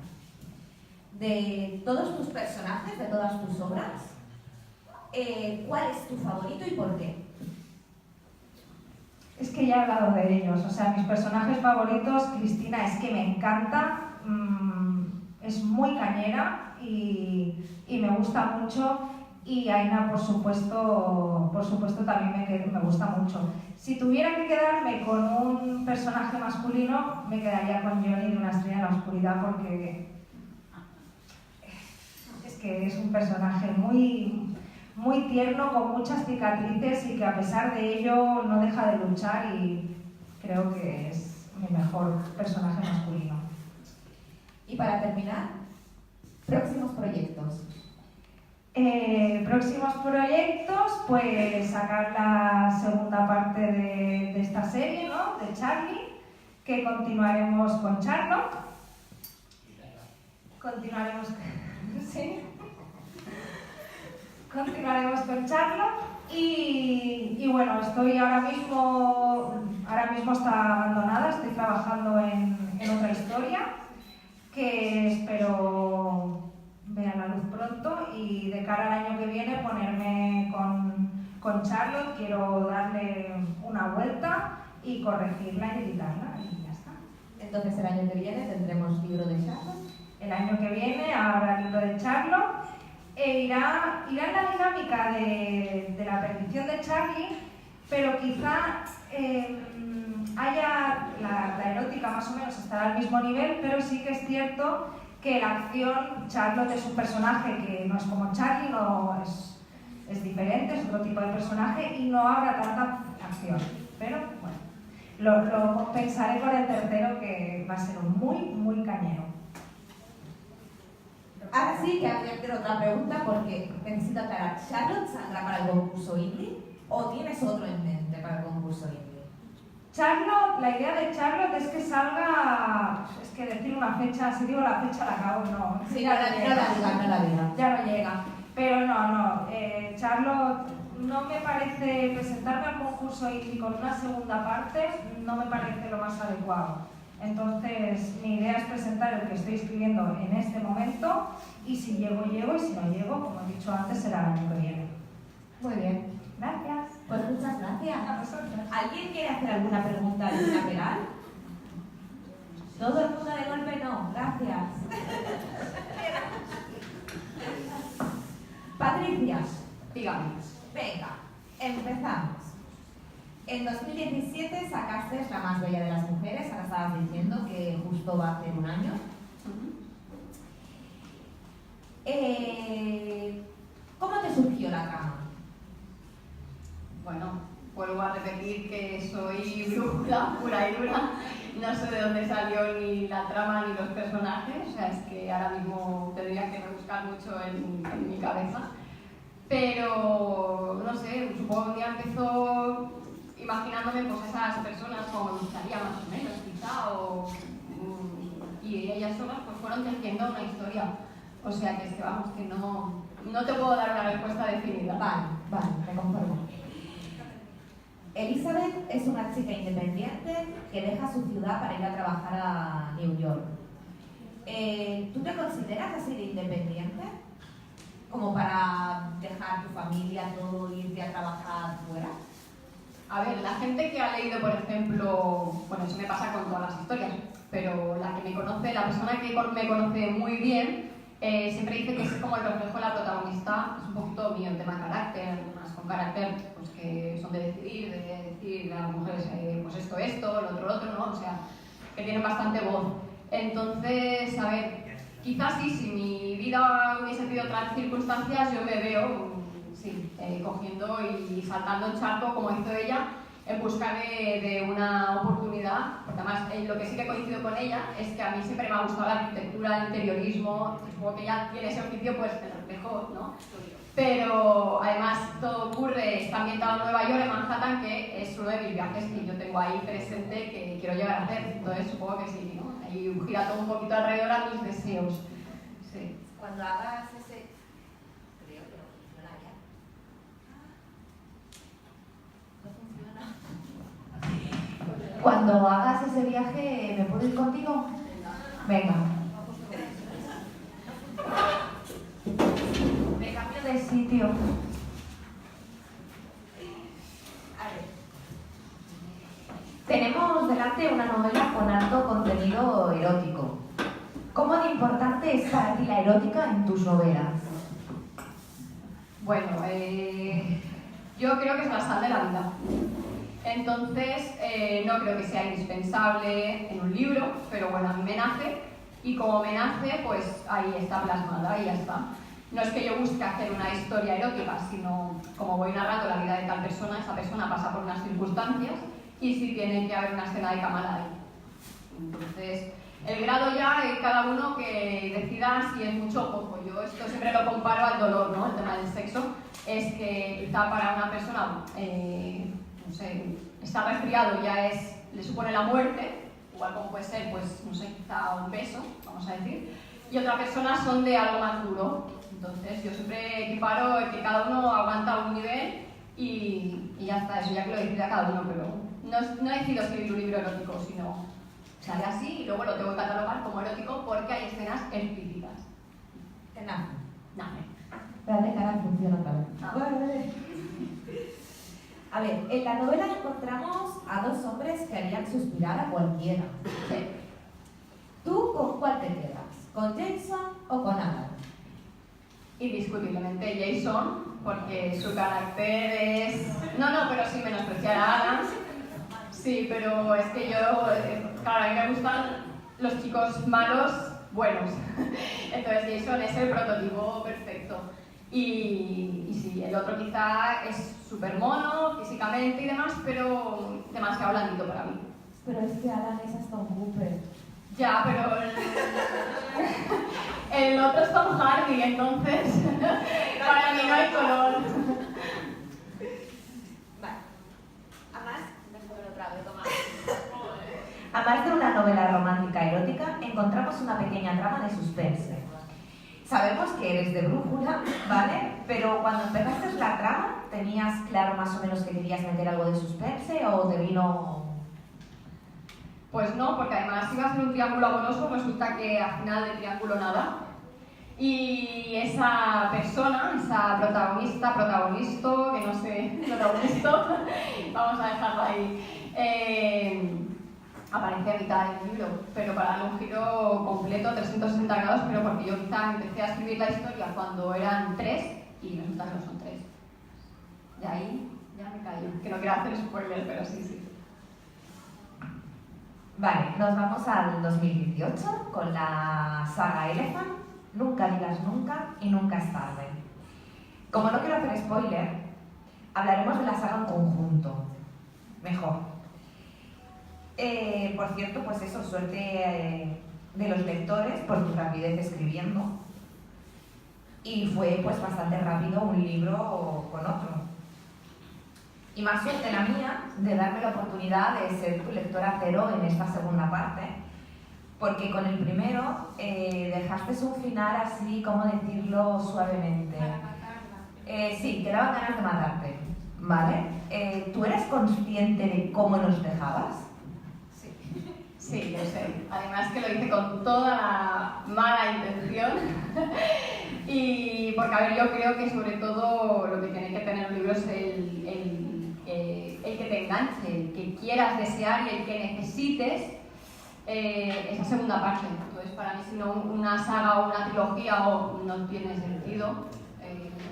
De todos tus personajes, de todas tus obras, ¿cuál es tu favorito y por qué? Es que ya he hablado de ellos, o sea, mis personajes favoritos, Cristina, es que me encanta, es muy cañera y me gusta mucho. Y Aina, por supuesto también me gusta mucho. Si tuviera que quedarme con un personaje masculino, me quedaría con Johnny de Una estrella en la oscuridad, porque es que es un personaje muy, muy tierno, con muchas cicatrices y que a pesar de ello no deja de luchar, y creo que es mi mejor personaje masculino. Y para terminar, próximos proyectos. Próximos proyectos, pues sacar la segunda parte de esta serie, ¿no? De Charlie, que continuaremos con Charlotte. Sí. Continuaremos con Charlotte y bueno, estoy ahora mismo está abandonada, estoy trabajando en otra historia que espero vea la luz pronto, y de cara al año que viene ponerme con Charlotte. Quiero darle una vuelta y corregirla y editarla, y ya está. Entonces el año que viene tendremos libro de Charlotte. El año que viene habrá libro de Charlotte, irá en la dinámica de la perdición de Charlie, pero quizá haya la erótica más o menos estará al mismo nivel, pero sí que es cierto que la acción, Charlotte es un personaje que no es como Charlie, no es diferente, es otro tipo de personaje y no habrá tanta acción. Pero bueno, lo compensaré con el tercero, que va a ser un muy, muy cañero. Ahora sí que habría que hacer otra pregunta, porque necesito aclarar. ¿Charlotte saldrá para el concurso indie o tienes otro en mente para el concurso indie? Charlotte, la idea de Charlotte es que salga, es que decir una fecha, si digo la fecha la cago, no. Sí, no la diga. Ya no llega. Pero no, Charlotte, no me parece presentarme al concurso indie con una segunda parte, no me parece lo más adecuado. Entonces, mi idea es presentar el que estoy escribiendo en este momento, y si llego, y si no llego, como he dicho antes, será el año que viene. Muy bien. Gracias. Pues muchas gracias. A vosotras. ¿Alguien quiere hacer alguna pregunta a Lina Peral? Todo el mundo de golpe no. Gracias. Patricia, Dígame. venga, empezamos. En 2017 sacaste La más bella de las mujeres, ahora estabas diciendo que justo va a hacer un año. ¿Cómo te surgió la trama? Bueno, vuelvo a repetir que soy brújula pura y dura. No sé de dónde salió ni la trama ni los personajes. O sea, es que ahora mismo tendría que rebuscar mucho en mi cabeza. Pero, no sé, supongo que un día empezó imaginándome pues esas personas como me gustaría más o menos, quizá, y ellas solas pues fueron tejiendo una historia. O sea que es que vamos, que no te puedo dar una respuesta definida. Vale, me conformo. Elizabeth es una chica independiente que deja su ciudad para ir a trabajar a New York. ¿Tú te consideras así de independiente? Como para dejar tu familia, todo, irte a trabajar fuera. A ver, la gente que ha leído, por ejemplo, bueno, eso me pasa con todas las historias, pero la que me conoce, la persona que me conoce muy bien, siempre dice que es como el reflejo de la protagonista, es un poquito mío en tema de carácter, más con carácter, pues que son de decir a las mujeres, pues esto, lo otro, ¿no? O sea, que tienen bastante voz. Entonces, a ver, quizás sí, si mi vida hubiese tenido otras circunstancias, yo me veo, sí, cogiendo y saltando el charco, como hizo ella, en busca de una oportunidad, porque además lo que sí que coincido con ella es que a mí siempre me ha gustado la arquitectura, el interiorismo, supongo que ella tiene ese oficio, pues te lo reflejo, ¿no? Pero además todo ocurre, está ambientado en Nueva York, en Manhattan, que es uno de mis viajes que yo tengo ahí presente que quiero llegar a hacer, entonces supongo que sí, ¿no? Ahí gira todo un poquito alrededor a mis deseos. Sí. Cuando hagas ese... Creo que no funciona ya. No funciona. Cuando hagas ese viaje, ¿me puedo ir contigo? Venga. Me cambio de sitio. A ver. Tenemos delante una novela con alto contenido erótico. ¿Cómo de importante es para ti la erótica en tus novelas? Bueno, yo creo que es la sal de la vida. Entonces, no creo que sea indispensable en un libro, pero bueno, a mí me nace y como me nace, pues ahí está plasmada y ya está. No es que yo busque hacer una historia erótica, sino como voy narrando la vida de tal persona, esa persona pasa por unas circunstancias y si tiene que haber una escena de cama la hay. Entonces, el grado ya es cada uno que decida si es mucho o poco. Yo esto siempre lo comparo al dolor, ¿no? El tema del sexo es que quizá para una persona, no sé, está resfriado ya le supone la muerte, igual como puede ser, pues, no sé, quizá un beso, vamos a decir, y otra persona son de algo más duro. Entonces, yo siempre equiparo que cada uno aguanta un nivel y ya está, eso ya que lo decida cada uno, pero no he decidido escribir un libro erótico, sino sale así y luego lo tengo que catalogar como erótico porque hay escenas explícitas. Te nace. Nace. Espérate que ahora funciona otra vez. Vale. A ver, en la novela encontramos a dos hombres que harían suspirar a cualquiera. Sí. ¿Tú con cuál te quedas? ¿Con Jason o con Alan? Indiscutiblemente Jason, porque su carácter es... No, pero sin menospreciar a Alan. Sí, pero es que yo, claro, a mí me gustan los chicos malos buenos. Entonces Jason es el prototipo perfecto. Y sí, el otro quizá es súper mono físicamente y demás, pero demasiado blandito para mí. Pero es que Alan es hasta un Cooper. Ya, pero el otro es Tom Hardy, entonces para mí no hay color. Vale. ¿A más? Después otra vez, toma. A más de una novela romántica erótica, encontramos una pequeña trama de suspense. Sabemos que eres de brújula, ¿vale? Pero cuando empezaste la trama, ¿tenías claro más o menos que querías meter algo de suspense o te vino...? Pues no, porque además iba a ser un triángulo amoroso, resulta que al final del triángulo nada. Y esa persona, esa protagonista, que no sé, protagonista, vamos a dejarlo ahí, aparece a mitad del libro, pero para darle un giro completo, 360 grados, pero porque yo quizá empecé a escribir la historia cuando eran 3 y resulta que no son 3. De ahí ya me callo, que no quiero hacer spoiler, pero sí. Vale, nos vamos al 2018 con la saga Elephant, Nunca digas nunca y nunca es tarde. Como no quiero hacer spoiler, hablaremos de la saga en conjunto. Mejor. Por cierto, pues eso, suerte de los lectores por tu rapidez escribiendo. Y fue pues bastante rápido un libro con otro. Y más suerte la mía de darme la oportunidad de ser tu lectora cero en esta segunda parte, porque con el primero dejaste un final así, ¿cómo decirlo suavemente? Para matarla. Sí, te daban ganas de matarte, ¿vale? ¿Tú eres consciente de cómo nos dejabas? Sí, lo sé. Además que lo hice con toda la mala intención. Y porque, a ver, yo creo que sobre todo lo que tiene que tener un libro es el que te enganche, el que quieras desear y el que necesites esa segunda parte. Entonces, para mí, si no una saga o una trilogía no tiene sentido,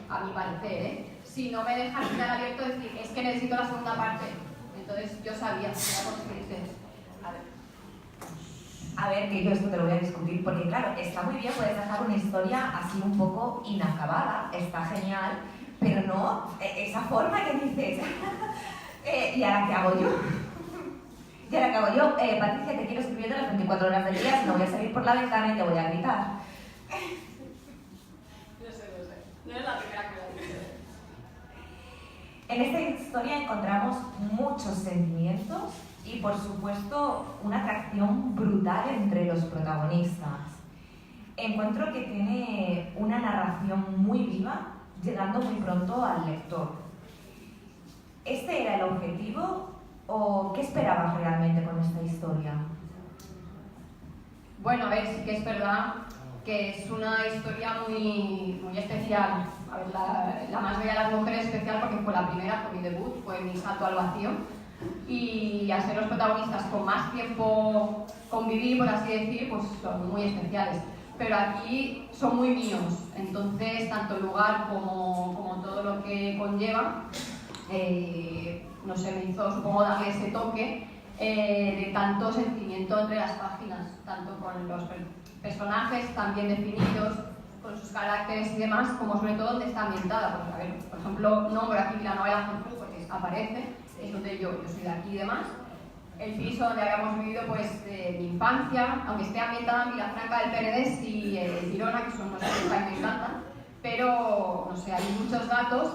a mi parecer, Si no me deja el final abierto, decir, es que necesito la segunda parte. Entonces, yo sabía, era consciente. A ver, que yo esto te lo voy a discutir, porque claro, está muy bien, puedes dejar una historia así un poco inacabada, está genial, pero no esa forma que dices, ¿y ahora qué hago yo? ¿Y ahora qué hago yo? Patricia, te quiero escribiendo las 24 horas del día, si no voy a salir por la ventana y te voy a gritar. No sé. No es la primera que lo dice. En esta historia encontramos muchos sentimientos y, por supuesto, una atracción brutal entre los protagonistas. Encuentro que tiene una narración muy viva, llegando muy pronto al lector. ¿Este era el objetivo o qué esperabas realmente con esta historia? Bueno, a ver, sí que es verdad que es una historia muy especial. A ver, la más bella de las mujeres es especial porque fue la primera, fue mi debut, fue mi salto al vacío. Y al ser los protagonistas con más tiempo conviví, por así decir, pues son muy especiales. pero aquí son muy míos, entonces tanto el lugar como todo lo que conlleva, no sé, me hizo supongo darle ese toque de tanto sentimiento entre las páginas, tanto con los personajes tan bien definidos, con sus caracteres y demás, como sobre todo donde está ambientada. Pues, a ver, por ejemplo, nombro aquí Vilanova y la Geltrú porque aparece, es donde yo soy de aquí y demás. El piso donde habíamos vivido pues mi infancia, aunque esté ambientada en Vilafranca del Penedès y Girona, que son nuestros que me encantan, pero no sé, hay muchos datos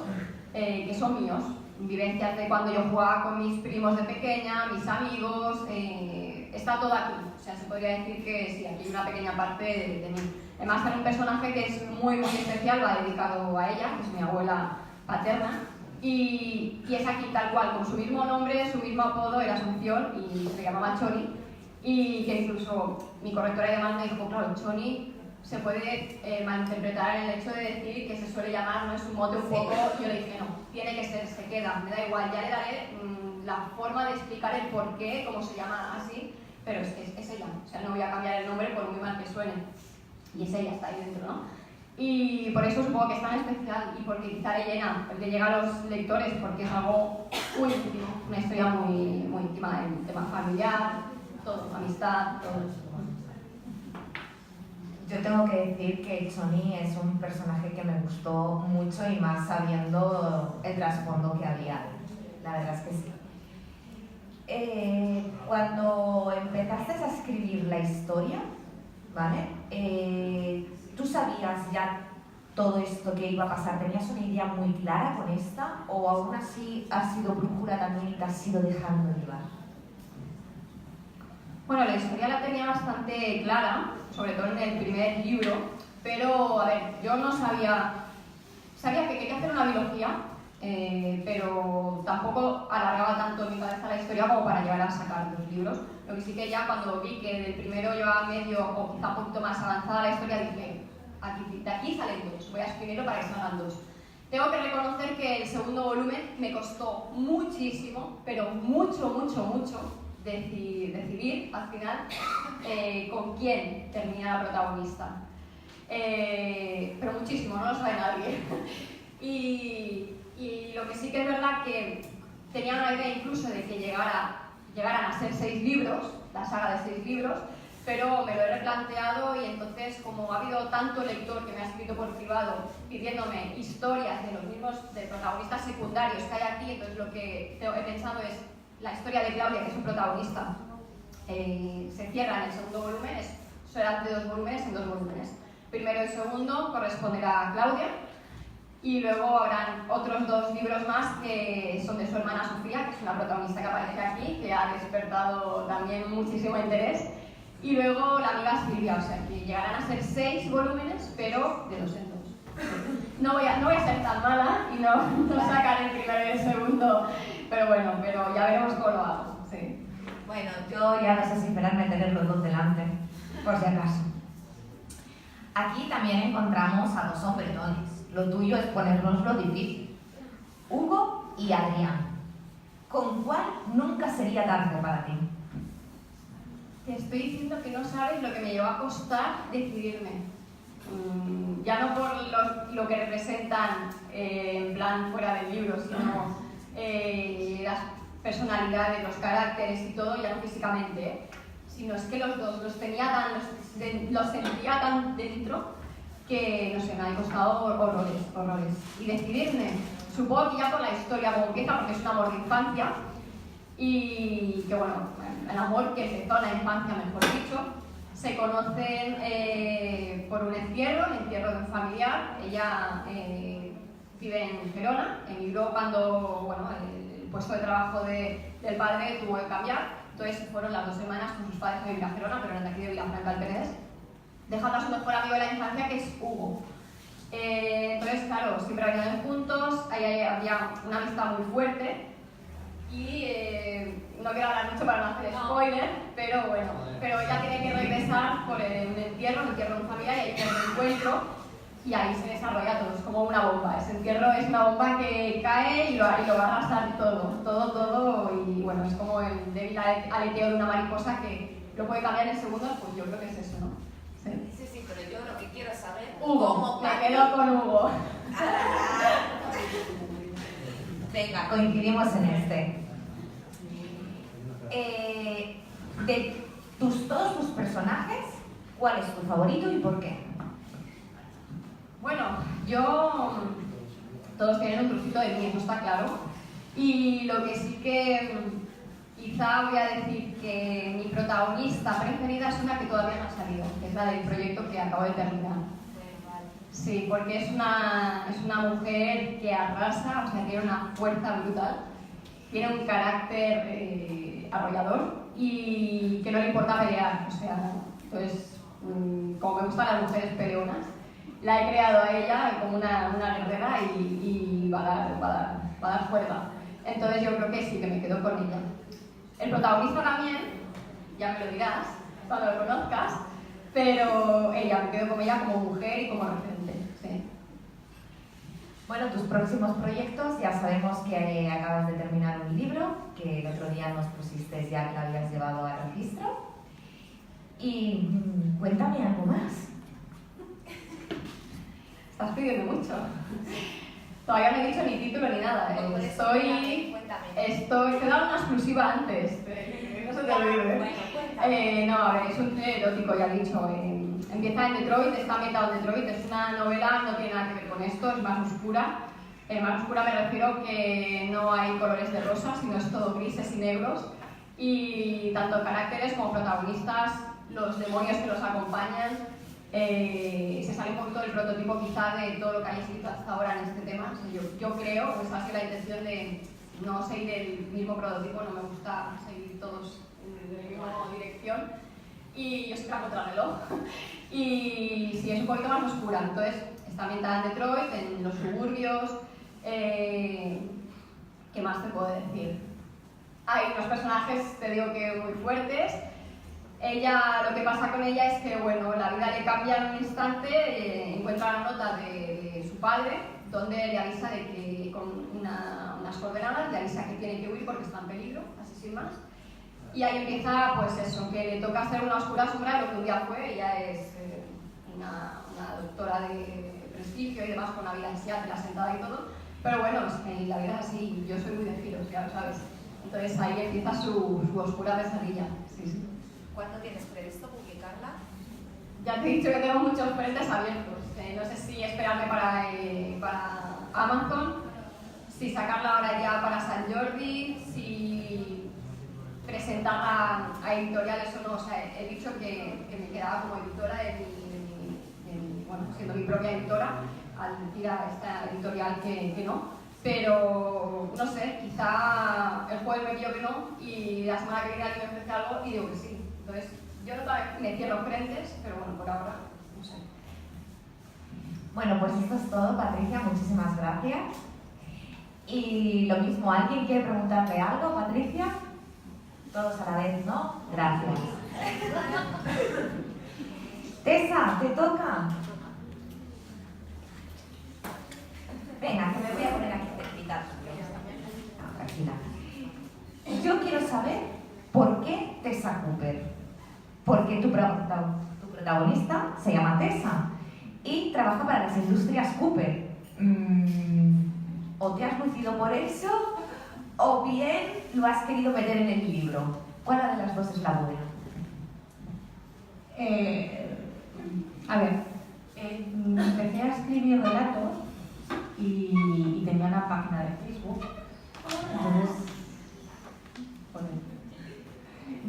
que son míos, vivencias de cuando yo jugaba con mis primos de pequeña, mis amigos, está todo aquí. O sea, se podría decir que sí, aquí hay una pequeña parte de mí. Además, hay un personaje que es muy, muy especial, va dedicado a ella, que es mi abuela paterna, y es aquí tal cual, con su mismo nombre, su mismo apodo, era Asunción, y se llamaba Choni, y que incluso mi correctora y demás me dijo, claro, Choni se puede malinterpretar en el hecho de decir que se suele llamar, no es un mote un poco, yo le dije, no, tiene que ser, se queda, me da igual, ya le daré la forma de explicar el por qué, cómo se llama así, pero es ella, o sea, no voy a cambiar el nombre por muy mal que suene, y es ella, está ahí dentro, ¿no? Y por eso supongo que es tan especial y porque quizá le llega a los lectores porque es algo muy íntimo, una historia muy, muy íntima en tema familiar, todo, amistad, todo eso. Yo tengo que decir que Choni es un personaje que me gustó mucho y más sabiendo el trasfondo que había. La verdad es que sí. Cuando empezaste a escribir la historia, ¿vale? ¿Tú sabías ya todo esto que iba a pasar? ¿Tenías una idea muy clara con esta? ¿O aún así has sido brújula también y te has ido dejando llevar? Bueno, la historia la tenía bastante clara, sobre todo en el primer libro, pero, a ver, yo no sabía que quería hacer una biología, pero tampoco alargaba tanto en mi cabeza la historia como para llegar a sacar los libros. Lo que sí que ya cuando vi que del primero llevaba medio o quizá un poquito más avanzada la historia, dije, de aquí salen dos, voy a escribirlo para que salgan dos. Tengo que reconocer que el segundo volumen me costó muchísimo, pero mucho, decidir al final con quién termina la protagonista. Pero muchísimo, no lo sabe nadie. y lo que sí que es verdad que tenía una idea incluso de que llegaran a ser 6 libros, la saga de 6 libros, pero me lo he replanteado y entonces como ha habido tanto lector que me ha escrito por privado pidiéndome historias de los mismos de protagonistas secundarios que hay aquí, entonces lo que he pensado es la historia de Claudia, que es su protagonista, se cierra en el segundo volumen, será de 2 volúmenes en 2 volúmenes. Primero y segundo corresponderá a Claudia y luego habrán otros 2 libros más que son de su hermana Sofía, que es una protagonista que aparece aquí, que ha despertado también muchísimo interés. Y luego la amiga Silvia, o sea que llegarán a ser 6 volúmenes, pero de 2 en 2. No voy a ser tan mala y no sacar el primero y el segundo, pero ya veremos cómo lo hago. Sí. Bueno, yo ya no sé si esperarme a tener los 2 delante, por si acaso. Aquí también encontramos a 2 hombretones. Lo tuyo es ponernos lo difícil. Hugo y Adrián. ¿Con cuál nunca sería tarde para ti? Te estoy diciendo que no sabes lo que me llevó a costar decidirme. Ya no por lo que representan en plan fuera del libro, sino las personalidades, los caracteres y todo, ya no físicamente, sino es que los dos los sentía tan dentro que, no sé, me ha costado horrores. Y decidirme, supongo que ya por la historia como empieza, porque es un amor de infancia, y que bueno, el amor que empezó en la infancia, mejor dicho, se conocen por un entierro de un familiar. Ella vive en Gerona, emigró cuando el puesto de trabajo del padre tuvo que cambiar, entonces fueron las 2 semanas con sus padres a vivir a Gerona, pero eran de aquí de Vilafranca del Penedès, dejando a su mejor amigo de la infancia, que es Hugo. Entonces, claro, siempre habían juntos, ahí había una amistad muy fuerte. Y no quiero hablar mucho para no hacer spoiler, pero ella tiene que regresar por un entierro de un familiar, y ahí tiene un encuentro y ahí se desarrolla todo, es como una bomba. Ese entierro es una bomba que cae y lo va a arrasar todo, y bueno, es como el débil aleteo de una mariposa que lo puede cambiar en segundos. Pues yo creo que es eso, ¿no? Sí, pero yo lo que quiero saber Hugo, cómo me quedo con Hugo. Venga, Coincidimos en este. De todos tus personajes, ¿cuál es tu favorito y por qué? Bueno, todos tienen un trocito de mí, eso está claro. Y lo que sí que quizá voy a decir que mi protagonista preferida es una que todavía no ha salido, que es la del proyecto que acabo de terminar. Sí, porque es una mujer que arrasa, o sea, tiene una fuerza brutal, tiene un carácter arrollador y que no le importa pelear, o sea, entonces, como me gustan las mujeres peleonas, la he creado a ella como una guerrera y va a dar fuerza. Entonces yo creo que sí, que me quedo con ella. El protagonista también, ya me lo dirás cuando lo conozcas, pero me quedo con ella como mujer y como referente. Sí. Bueno, tus próximos proyectos, ya sabemos que acabas de terminar un libro, que el otro día nos pusiste ya que lo habías llevado al registro. Y cuéntame algo más. Estás pidiendo mucho. Todavía no he dicho ni título ni nada. Cuéntame. Te he dado una exclusiva antes, que no se te olvide. Bueno, cuéntame. No, a ver, es un thriller erótico, ya he dicho. Empieza en Detroit, está ambientado en Detroit, es una novela, no tiene nada que ver con esto, es más oscura. Más oscura me refiero que no hay colores de rosa, sino es todo grises y negros. Y tanto caracteres como protagonistas, los demonios que los acompañan, se sale un poquito del prototipo quizá de todo lo que hayas visto hasta ahora en este tema. O sea, yo creo, pues ha sido la intención de no seguir el mismo prototipo, no me gusta seguir todos en la misma dirección. Y yo soy la contrarreloj. Y sí, es un poquito más oscura. Entonces, está ambientada en Detroit, en los suburbios. ¿Qué más te puedo decir? Hay unos personajes, te digo que muy fuertes. Lo que pasa con ella es que, bueno, la vida le cambia en un instante, encuentra la nota de su padre, donde le avisa de que, con unas coordenadas, le avisa que tiene que huir porque está en peligro, así sin más. Y ahí empieza, pues eso, que le toca hacer una oscura sombra de lo que un día fue. Ella es una doctora de prestigio y demás, con la vida en Seattle asentada y todo. Pero bueno, es que la vida es así, yo soy muy de giros, ya lo sabes. Entonces ahí empieza su oscura pesadilla. Sí. ¿Cuándo tienes previsto publicarla? Ya te he dicho que tengo muchos frentes abiertos. No sé si esperarme para Amazon, si sacarla ahora ya para San Jordi, si presentarla a editoriales o no. O sea, he dicho que me quedaba como editora bueno, siendo mi propia editora, al tirar a esta editorial que no. Pero, no sé, quizá el jueves me pillo que no y la semana que viene alguien me ofrece algo y digo que sí. Entonces, yo no me cierro frentes, pero bueno, por ahora, no sé. Bueno, pues esto es todo, Patricia, muchísimas gracias. Y lo mismo, ¿alguien quiere preguntarle algo, Patricia? Todos a la vez, ¿no? Gracias. Tessa, te toca. Venga, que me voy a poner aquí cerquita. Tranquila. Yo quiero saber por qué Tessa Cooper. Porque tu protagonista se llama Tessa y trabaja para las industrias Cooper. O te has lucido por eso, o bien lo has querido meter en el libro. ¿Cuál de las dos es la buena? A ver, empecé a escribir relatos y tenía una página de Facebook. Entonces,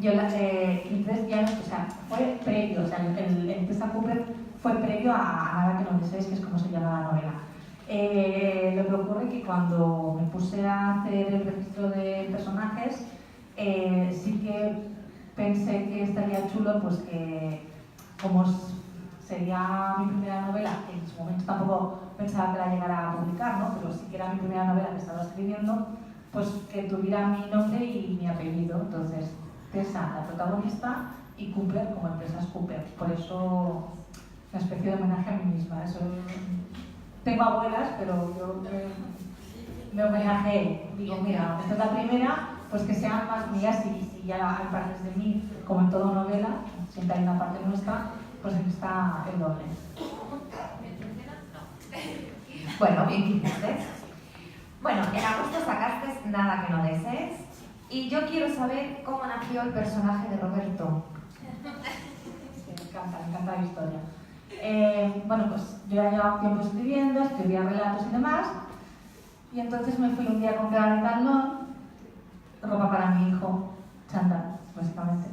entonces ya no, o sea, fue previo, o sea, el Tessa Cooper fue previo a Nada que no desees, que es como se llama la novela. Lo que ocurre es que cuando me puse a hacer el registro de personajes, sí que pensé que estaría chulo, pues que como sería mi primera novela, que en su momento tampoco pensaba que la llegara a publicar, ¿no? Pero sí que era mi primera novela que estaba escribiendo, pues que tuviera mi nombre y mi apellido. Entonces, Tessa, la protagonista, y Cooper como empresas Cooper. Por eso, una especie de homenaje a mí misma. Eso, tengo abuelas, pero yo me homenajeé. Digo, mira, esta es la primera, pues que sean más mías y ya hay partes de mí, como en toda novela, siempre hay una parte nuestra, pues está el doble. Bueno, bien que hiciste. Bueno, en agosto sacaste Nada que no desees y yo quiero saber cómo nació el personaje de Roberto. Sí, me encanta la historia. Bueno, pues yo ya llevaba tiempo escribiendo, escribía relatos y demás, y entonces me fui un día a comprar en Decathlon ropa para mi hijo, chándal, básicamente.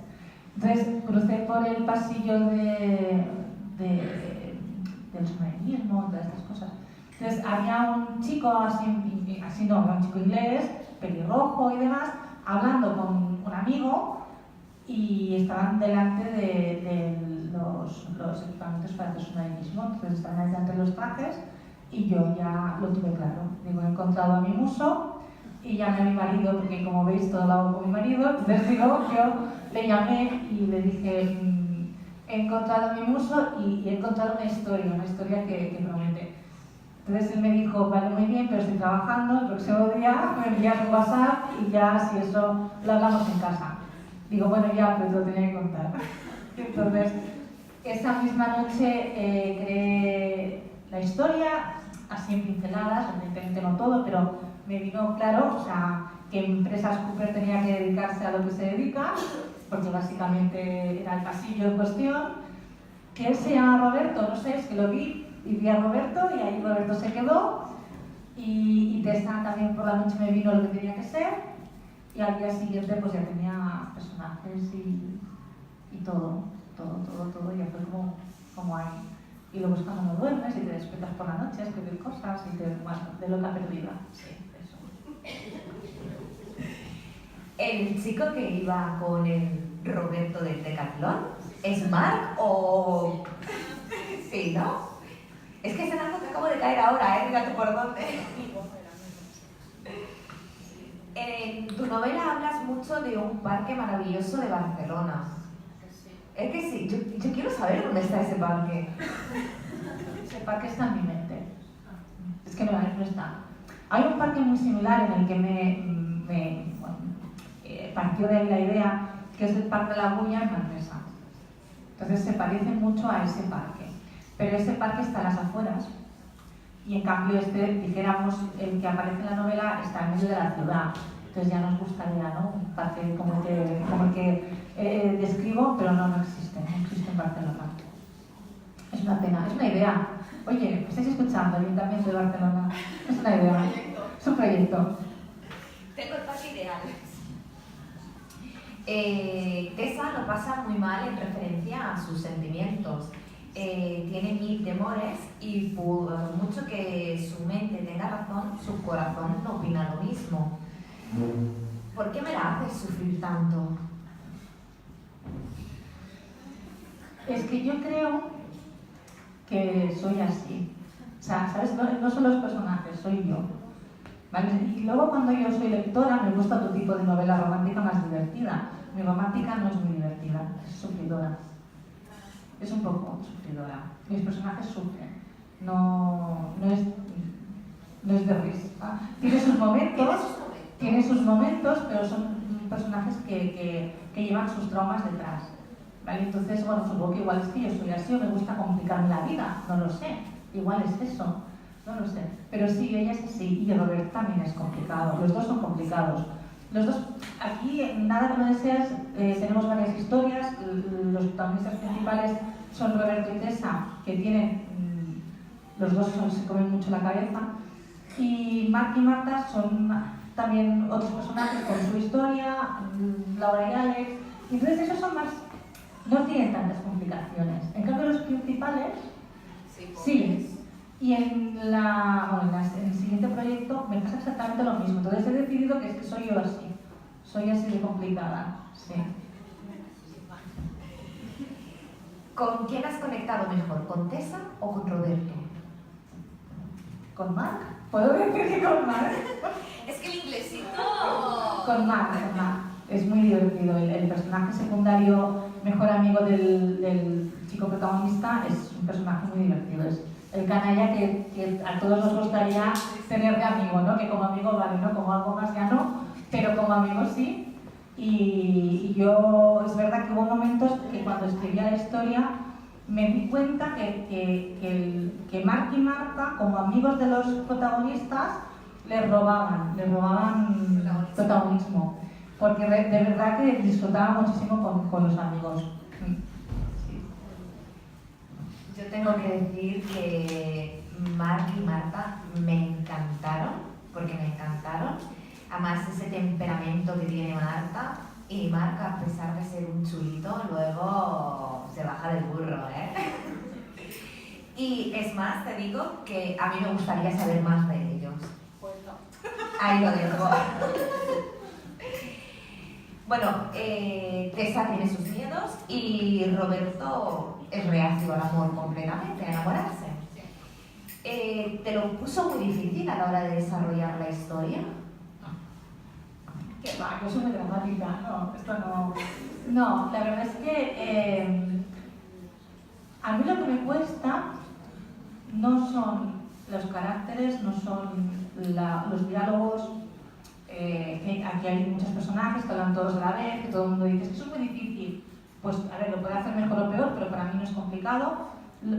Entonces crucé por el pasillo del submarinismo, todas estas cosas. Entonces había un chico un chico inglés, pelirrojo y demás, hablando con un amigo y estaban delante de los equipamientos para hacer submarinismo. Entonces estaban ahí delante de los trajes y yo ya lo tuve claro. Digo, he encontrado a mi muso y llamé a mi marido, porque como veis todo lo hago con mi marido. Entonces digo, yo le llamé y le dije, he encontrado a mi muso y he encontrado una historia que promete. Entonces él me dijo, vale, muy bien, pero estoy trabajando, el próximo día me envías un WhatsApp y ya si eso lo hablamos en casa. Digo, bueno, ya, pero te lo tenía que contar. Entonces, esa misma noche creé la historia, así en pinceladas, evidentemente no todo, pero me vino claro, o sea, que Empresas Cooper tenía que dedicarse a lo que se dedica, porque básicamente era el pasillo en cuestión, que él se llama Roberto, no sé, es que lo vi y vi a Roberto y ahí Roberto se quedó y Tessa también por la noche me vino lo que tenía que ser y al día siguiente pues ya tenía personajes y todo, ya fue como ahí. Y luego es cuando no duermes y te despiertas por la noche a escribir cosas y bueno, de loca perdida, sí, eso. ¿El chico que iba con el Roberto del Decathlon es Marc o...? Sí, ¿no? Es que es en algo que acabo de caer ahora, ¿eh? Mira tú por dónde. En tu novela hablas mucho de un parque maravilloso de Barcelona. Es que sí, yo quiero saber dónde está ese parque. Ese parque está en mi mente. Es que no está. Hay un parque muy similar en el que partió de ahí la idea, que es el Parque de la Bulla en Manresa. Entonces se parece mucho a ese parque. Pero ese parque está a las afueras y en cambio dijéramos, el que aparece en la novela está en medio de la ciudad. Entonces ya nos gustaría, ¿no? Un parque como el que describo, pero no existe en Barcelona. Es una pena, es una idea. Oye, ¿me estáis escuchando? Ayuntamiento de Barcelona. Es una idea, es un proyecto. Tengo el parque ideal. Tessa lo pasa muy mal en referencia a sus sentimientos. Tiene 1000 temores y por mucho que su mente tenga razón, su corazón no opina lo mismo. ¿Por qué me la haces sufrir tanto? Es que yo creo que soy así. O sea, ¿sabes? No son los personajes, soy yo. ¿Vale? Y luego cuando yo soy lectora me gusta otro tipo de novela romántica más divertida. Mi romántica no es muy divertida, es sufridora. Es un poco sufridora. Mis personajes sufren. No es de risa. Tiene sus momentos, pero son personajes que llevan sus traumas detrás. ¿Vale? Entonces, bueno, supongo que igual es que yo soy así o me gusta complicarme la vida. No lo sé. Igual es eso. No lo sé. Pero sí, ella es así. Y Robert también es complicado. Los dos son complicados. Los dos, aquí en Nada que no deseas, tenemos varias historias. Los protagonistas principales son Roberto y Tessa, que tienen, los dos se comen mucho la cabeza. Y Marc y Marta son también otros personajes con su historia, Laura y Alex. Y entonces esos son más, no tienen tantas complicaciones. En cambio los principales, sí. Y en el siguiente proyecto me pasa exactamente lo mismo. Entonces he decidido que es que soy yo así. Soy así de complicada, sí. ¿Con quién has conectado mejor? ¿Con Tessa o con Roberto? ¿Con Marc? ¿Puedo decir que con Marc? Es que el inglesito... Con Marc. Es muy divertido. El personaje secundario, mejor amigo del chico protagonista, es un personaje muy divertido. Es el canalla que a todos nos gustaría tener de amigo, ¿no? Que como amigo vale, ¿no? Como algo más ya no, pero como amigo sí. Y yo, es verdad que hubo momentos que cuando escribía la historia me di cuenta que Marc y Marta, como amigos de los protagonistas, les robaban protagonismo. Porque de verdad que disfrutaba muchísimo con los amigos. Yo tengo que decir que Marc y Marta me encantaron, porque me encantaron. Además, ese temperamento que tiene Marta, y Marc, a pesar de ser un chulito, luego se baja del burro, ¿eh? Y es más, te digo que a mí me gustaría saber más de ellos. Pues no. Ahí lo dejo. Bueno, Tessa tiene sus miedos y Roberto es reacio al amor completamente, a enamorarse. ¿Te lo puso muy difícil a la hora de desarrollar la historia? Que va, yo soy muy dramática, no, esto no. No, la verdad es que a mí lo que me cuesta no son los caracteres, no son los diálogos. Que aquí hay muchos personajes que hablan todos a la vez, que todo el mundo dice que eso es muy difícil. Pues a ver, lo puede hacer mejor o peor, pero para mí no es complicado.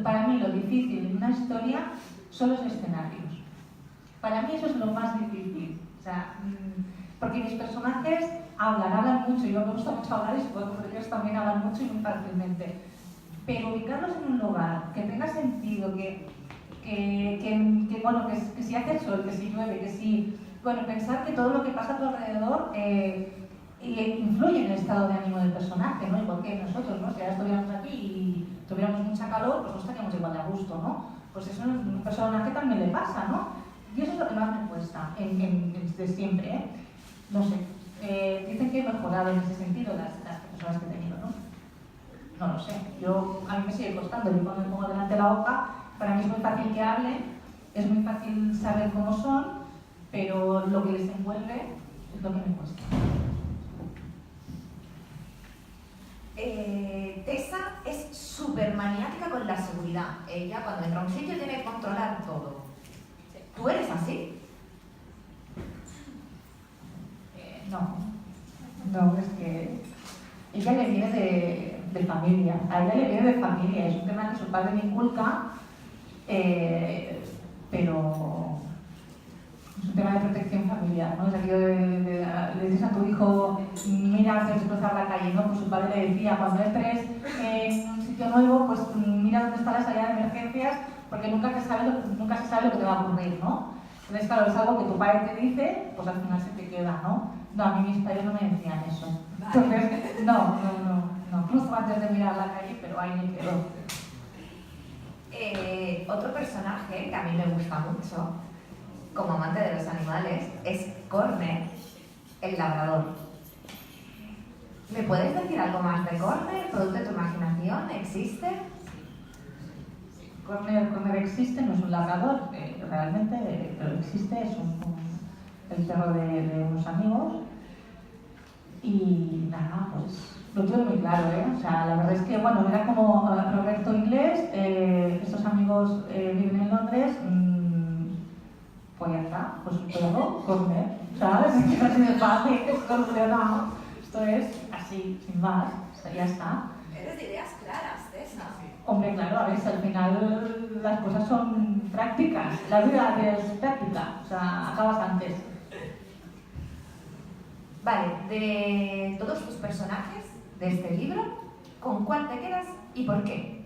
Para mí lo difícil en una historia son los escenarios. Para mí eso es lo más difícil. O sea, porque mis personajes hablan mucho, y yo me gusta mucho hablar y supongo que ellos también hablan mucho y muy fácilmente. Pero ubicarlos en un lugar que tenga sentido, que si hace sol, que si llueve, que si... Bueno, pensar que todo lo que pasa a tu alrededor influye en el estado de ánimo del personaje, ¿no? Igual que nosotros, ¿no? Si ahora estuviéramos aquí y tuviéramos mucha calor, pues no estaríamos igual de a gusto, ¿no? Pues eso a un personaje también le pasa, ¿no? Y eso es lo que más me cuesta, de siempre, ¿eh? No sé, dicen que he mejorado en ese sentido las personas que he tenido, ¿no? No lo sé, a mí me sigue costando, yo cuando me pongo delante de la hoja, para mí es muy fácil que hablen, es muy fácil saber cómo son, pero lo que les envuelve es lo que me cuesta. Tessa es súper maniática con la seguridad. Ella cuando entra a un sitio tiene que controlar todo. ¿Tú eres así? No, es que ella le viene de familia, a ella le viene de familia, es un tema que su padre me inculca, pero es un tema de protección familiar, ¿no? Es aquello le dices a tu hijo, mira antes de cruzar la calle, ¿no? Pues su padre le decía, cuando entres en un sitio nuevo, pues mira dónde está la salida de emergencias, porque nunca se sabe lo que te va a ocurrir, ¿no? Entonces, claro, es algo que tu padre te dice, pues al final se te queda, ¿no? No, a mí mis padres no me decían eso. Entonces, no. Cruzo antes de mirar la calle, pero ahí me quedo. Otro personaje que a mí me gusta mucho, como amante de los animales, es Corner, el labrador. ¿Me puedes decir algo más de Corner? ¿Producto de tu imaginación? ¿Existe? Corner existe, no es un labrador, realmente, pero existe, es el perro de unos amigos. Y nada, pues lo tuve muy claro, ¿eh? O sea, la verdad es que, bueno, era como Roberto inglés, estos amigos viven en Londres, pues ya está, pues un perro, Corner, ¿sabes? Es así de fácil, es solucionado. Esto es así, sin más, o sea, ya está. Eres de ideas claras, Tessa. Hombre, claro, a ver, si al final las cosas son prácticas, la vida es práctica, o sea, acabas antes. Vale, de todos tus personajes de este libro, ¿con cuál te quedas y por qué?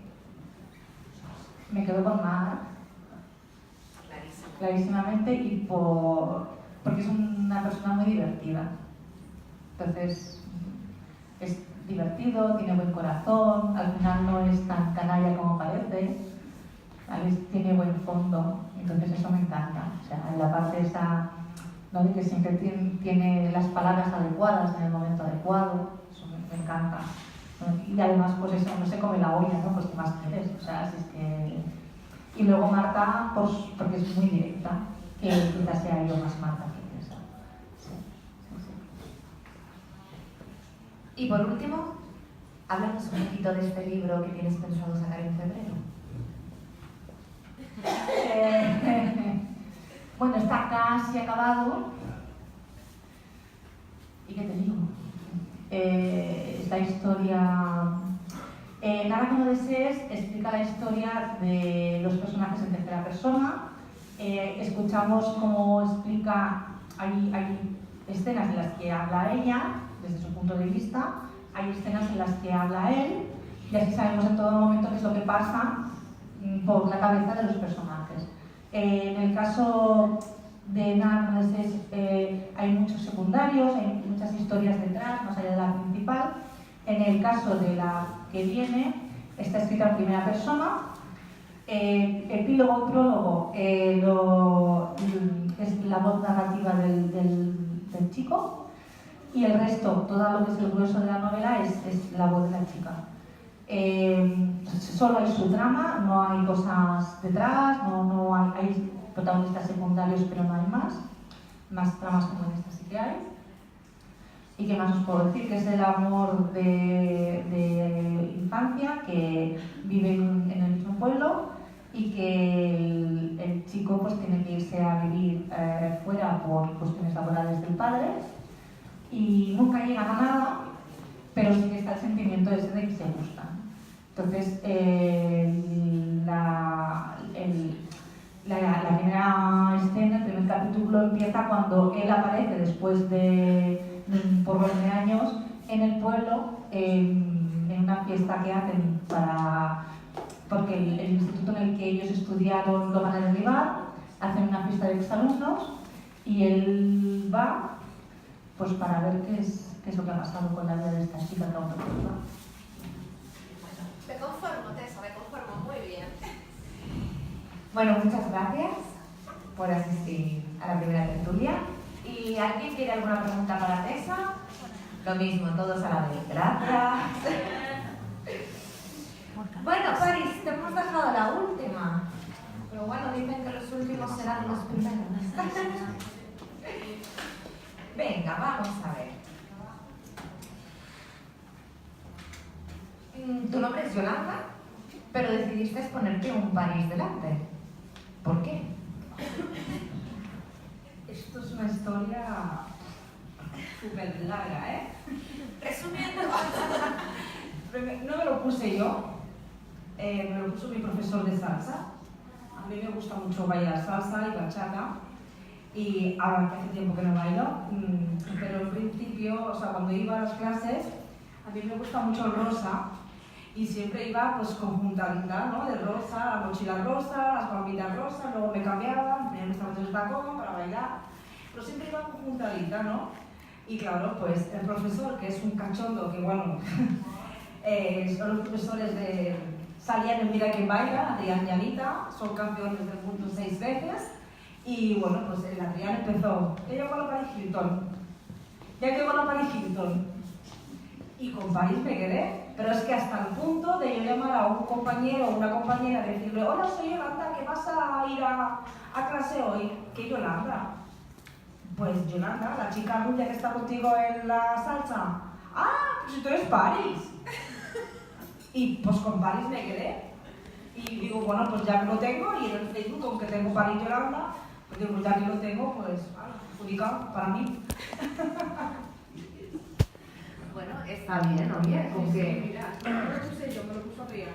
Me quedo con Marc, clarísimamente, y porque es una persona muy divertida. Entonces, es divertido, tiene buen corazón, al final no es tan canalla como parece, ¿vale? Tiene buen fondo, entonces eso me encanta. O sea, en la parte esa, ¿no? De que siempre tiene las palabras adecuadas en el momento adecuado, eso me encanta. Y además, pues eso, no se come la olla, ¿no? Pues ¿qué más quieres? O sea, si es que... Y luego Marta, pues porque es muy directa, que quizás sea yo más Marta que Tessa. Sí. Y por último, háblanos un poquito de este libro que tienes pensado sacar en febrero. Bueno, está casi acabado. ¿Y qué te digo? Esta historia Nada que no desees explica la historia de los personajes en tercera persona. Escuchamos cómo explica, hay escenas en las que habla ella, desde su punto de vista, hay escenas en las que habla él, y así sabemos en todo momento qué es lo que pasa por la cabeza de los personajes. En el caso de Nada que no desees hay muchos secundarios, hay muchas historias detrás, más allá de la principal. En el caso de la que viene, está escrita en primera persona. Epílogo y prólogo es la voz narrativa del chico, y el resto, todo lo que es el grueso de la novela, es la voz de la chica. Solo hay su trama, no hay cosas detrás, no hay protagonistas secundarios, pero no hay más tramas como en esta sí que hay. ¿Y qué más os puedo decir? Que es el amor de infancia, que vive en el mismo pueblo, y que el chico pues tiene que irse a vivir fuera por cuestiones laborales del padre, y nunca llegan a nada, pero sí que está el sentimiento ese de que se gustan. Entonces, la primera escena, el primer capítulo empieza cuando él aparece después de por 20 años en el pueblo, en una fiesta que hacen porque el instituto en el que ellos estudiaron lo van a derribar, hacen una fiesta de exalumnos y él va pues para ver qué es lo que ha pasado con la vida de esta chica que aún recuerda. Me conformo, Tessa, me conformo muy bien. Bueno, muchas gracias por asistir a la primera tertulia. ¿Y alguien quiere alguna pregunta para Tessa? Lo mismo, todos a la vez. Gracias. Bueno, Paris, te hemos dejado la última. Pero bueno, dicen que los últimos serán los primeros. Venga, vamos a ver. Tu nombre es Yolanda, pero decidiste ponerte un París delante. ¿Por qué? Esto es una historia súper larga, ¿eh? Resumiendo, No me lo puse yo, me lo puso mi profesor de salsa. A mí me gusta mucho bailar salsa y bachata, y ahora que hace tiempo que no bailo, pero en principio, o sea, cuando iba a las clases, a mí me gusta mucho el rosa, y siempre iba pues con juntadita, ¿no? De rosa, la mochila rosa, las palmitas rosas, luego me cambiaba, me gustaba el tacón para bailar, pero siempre iba con juntadita, ¿no? Y claro, pues el profesor, que es un cachondo, que bueno, son los profesores de... Salían en Mira quién baila, Adrián y Anita, son campeones del mundo 6 veces, y bueno, pues el Adrián empezó, ella con la Paris Hilton, ya que con la Paris Hilton, y con Paris me quedé, pero es que hasta el punto de yo llamar a un compañero o una compañera y decirle, hola, soy Yolanda, ¿qué vas a ir a clase hoy? ¿Qué Yolanda? Pues Yolanda, la chica rubia que está contigo en la salsa. Ah, pues tú eres Paris. Y pues con Paris me quedé. Y digo, bueno, pues ya que lo tengo, y en el Facebook, aunque tengo Paris Yolanda, pues digo, ya que lo tengo, pues, adjudicado para mí. Bueno, está bien, oye, porque... Mira, no me lo puse yo, me lo puso Adrián.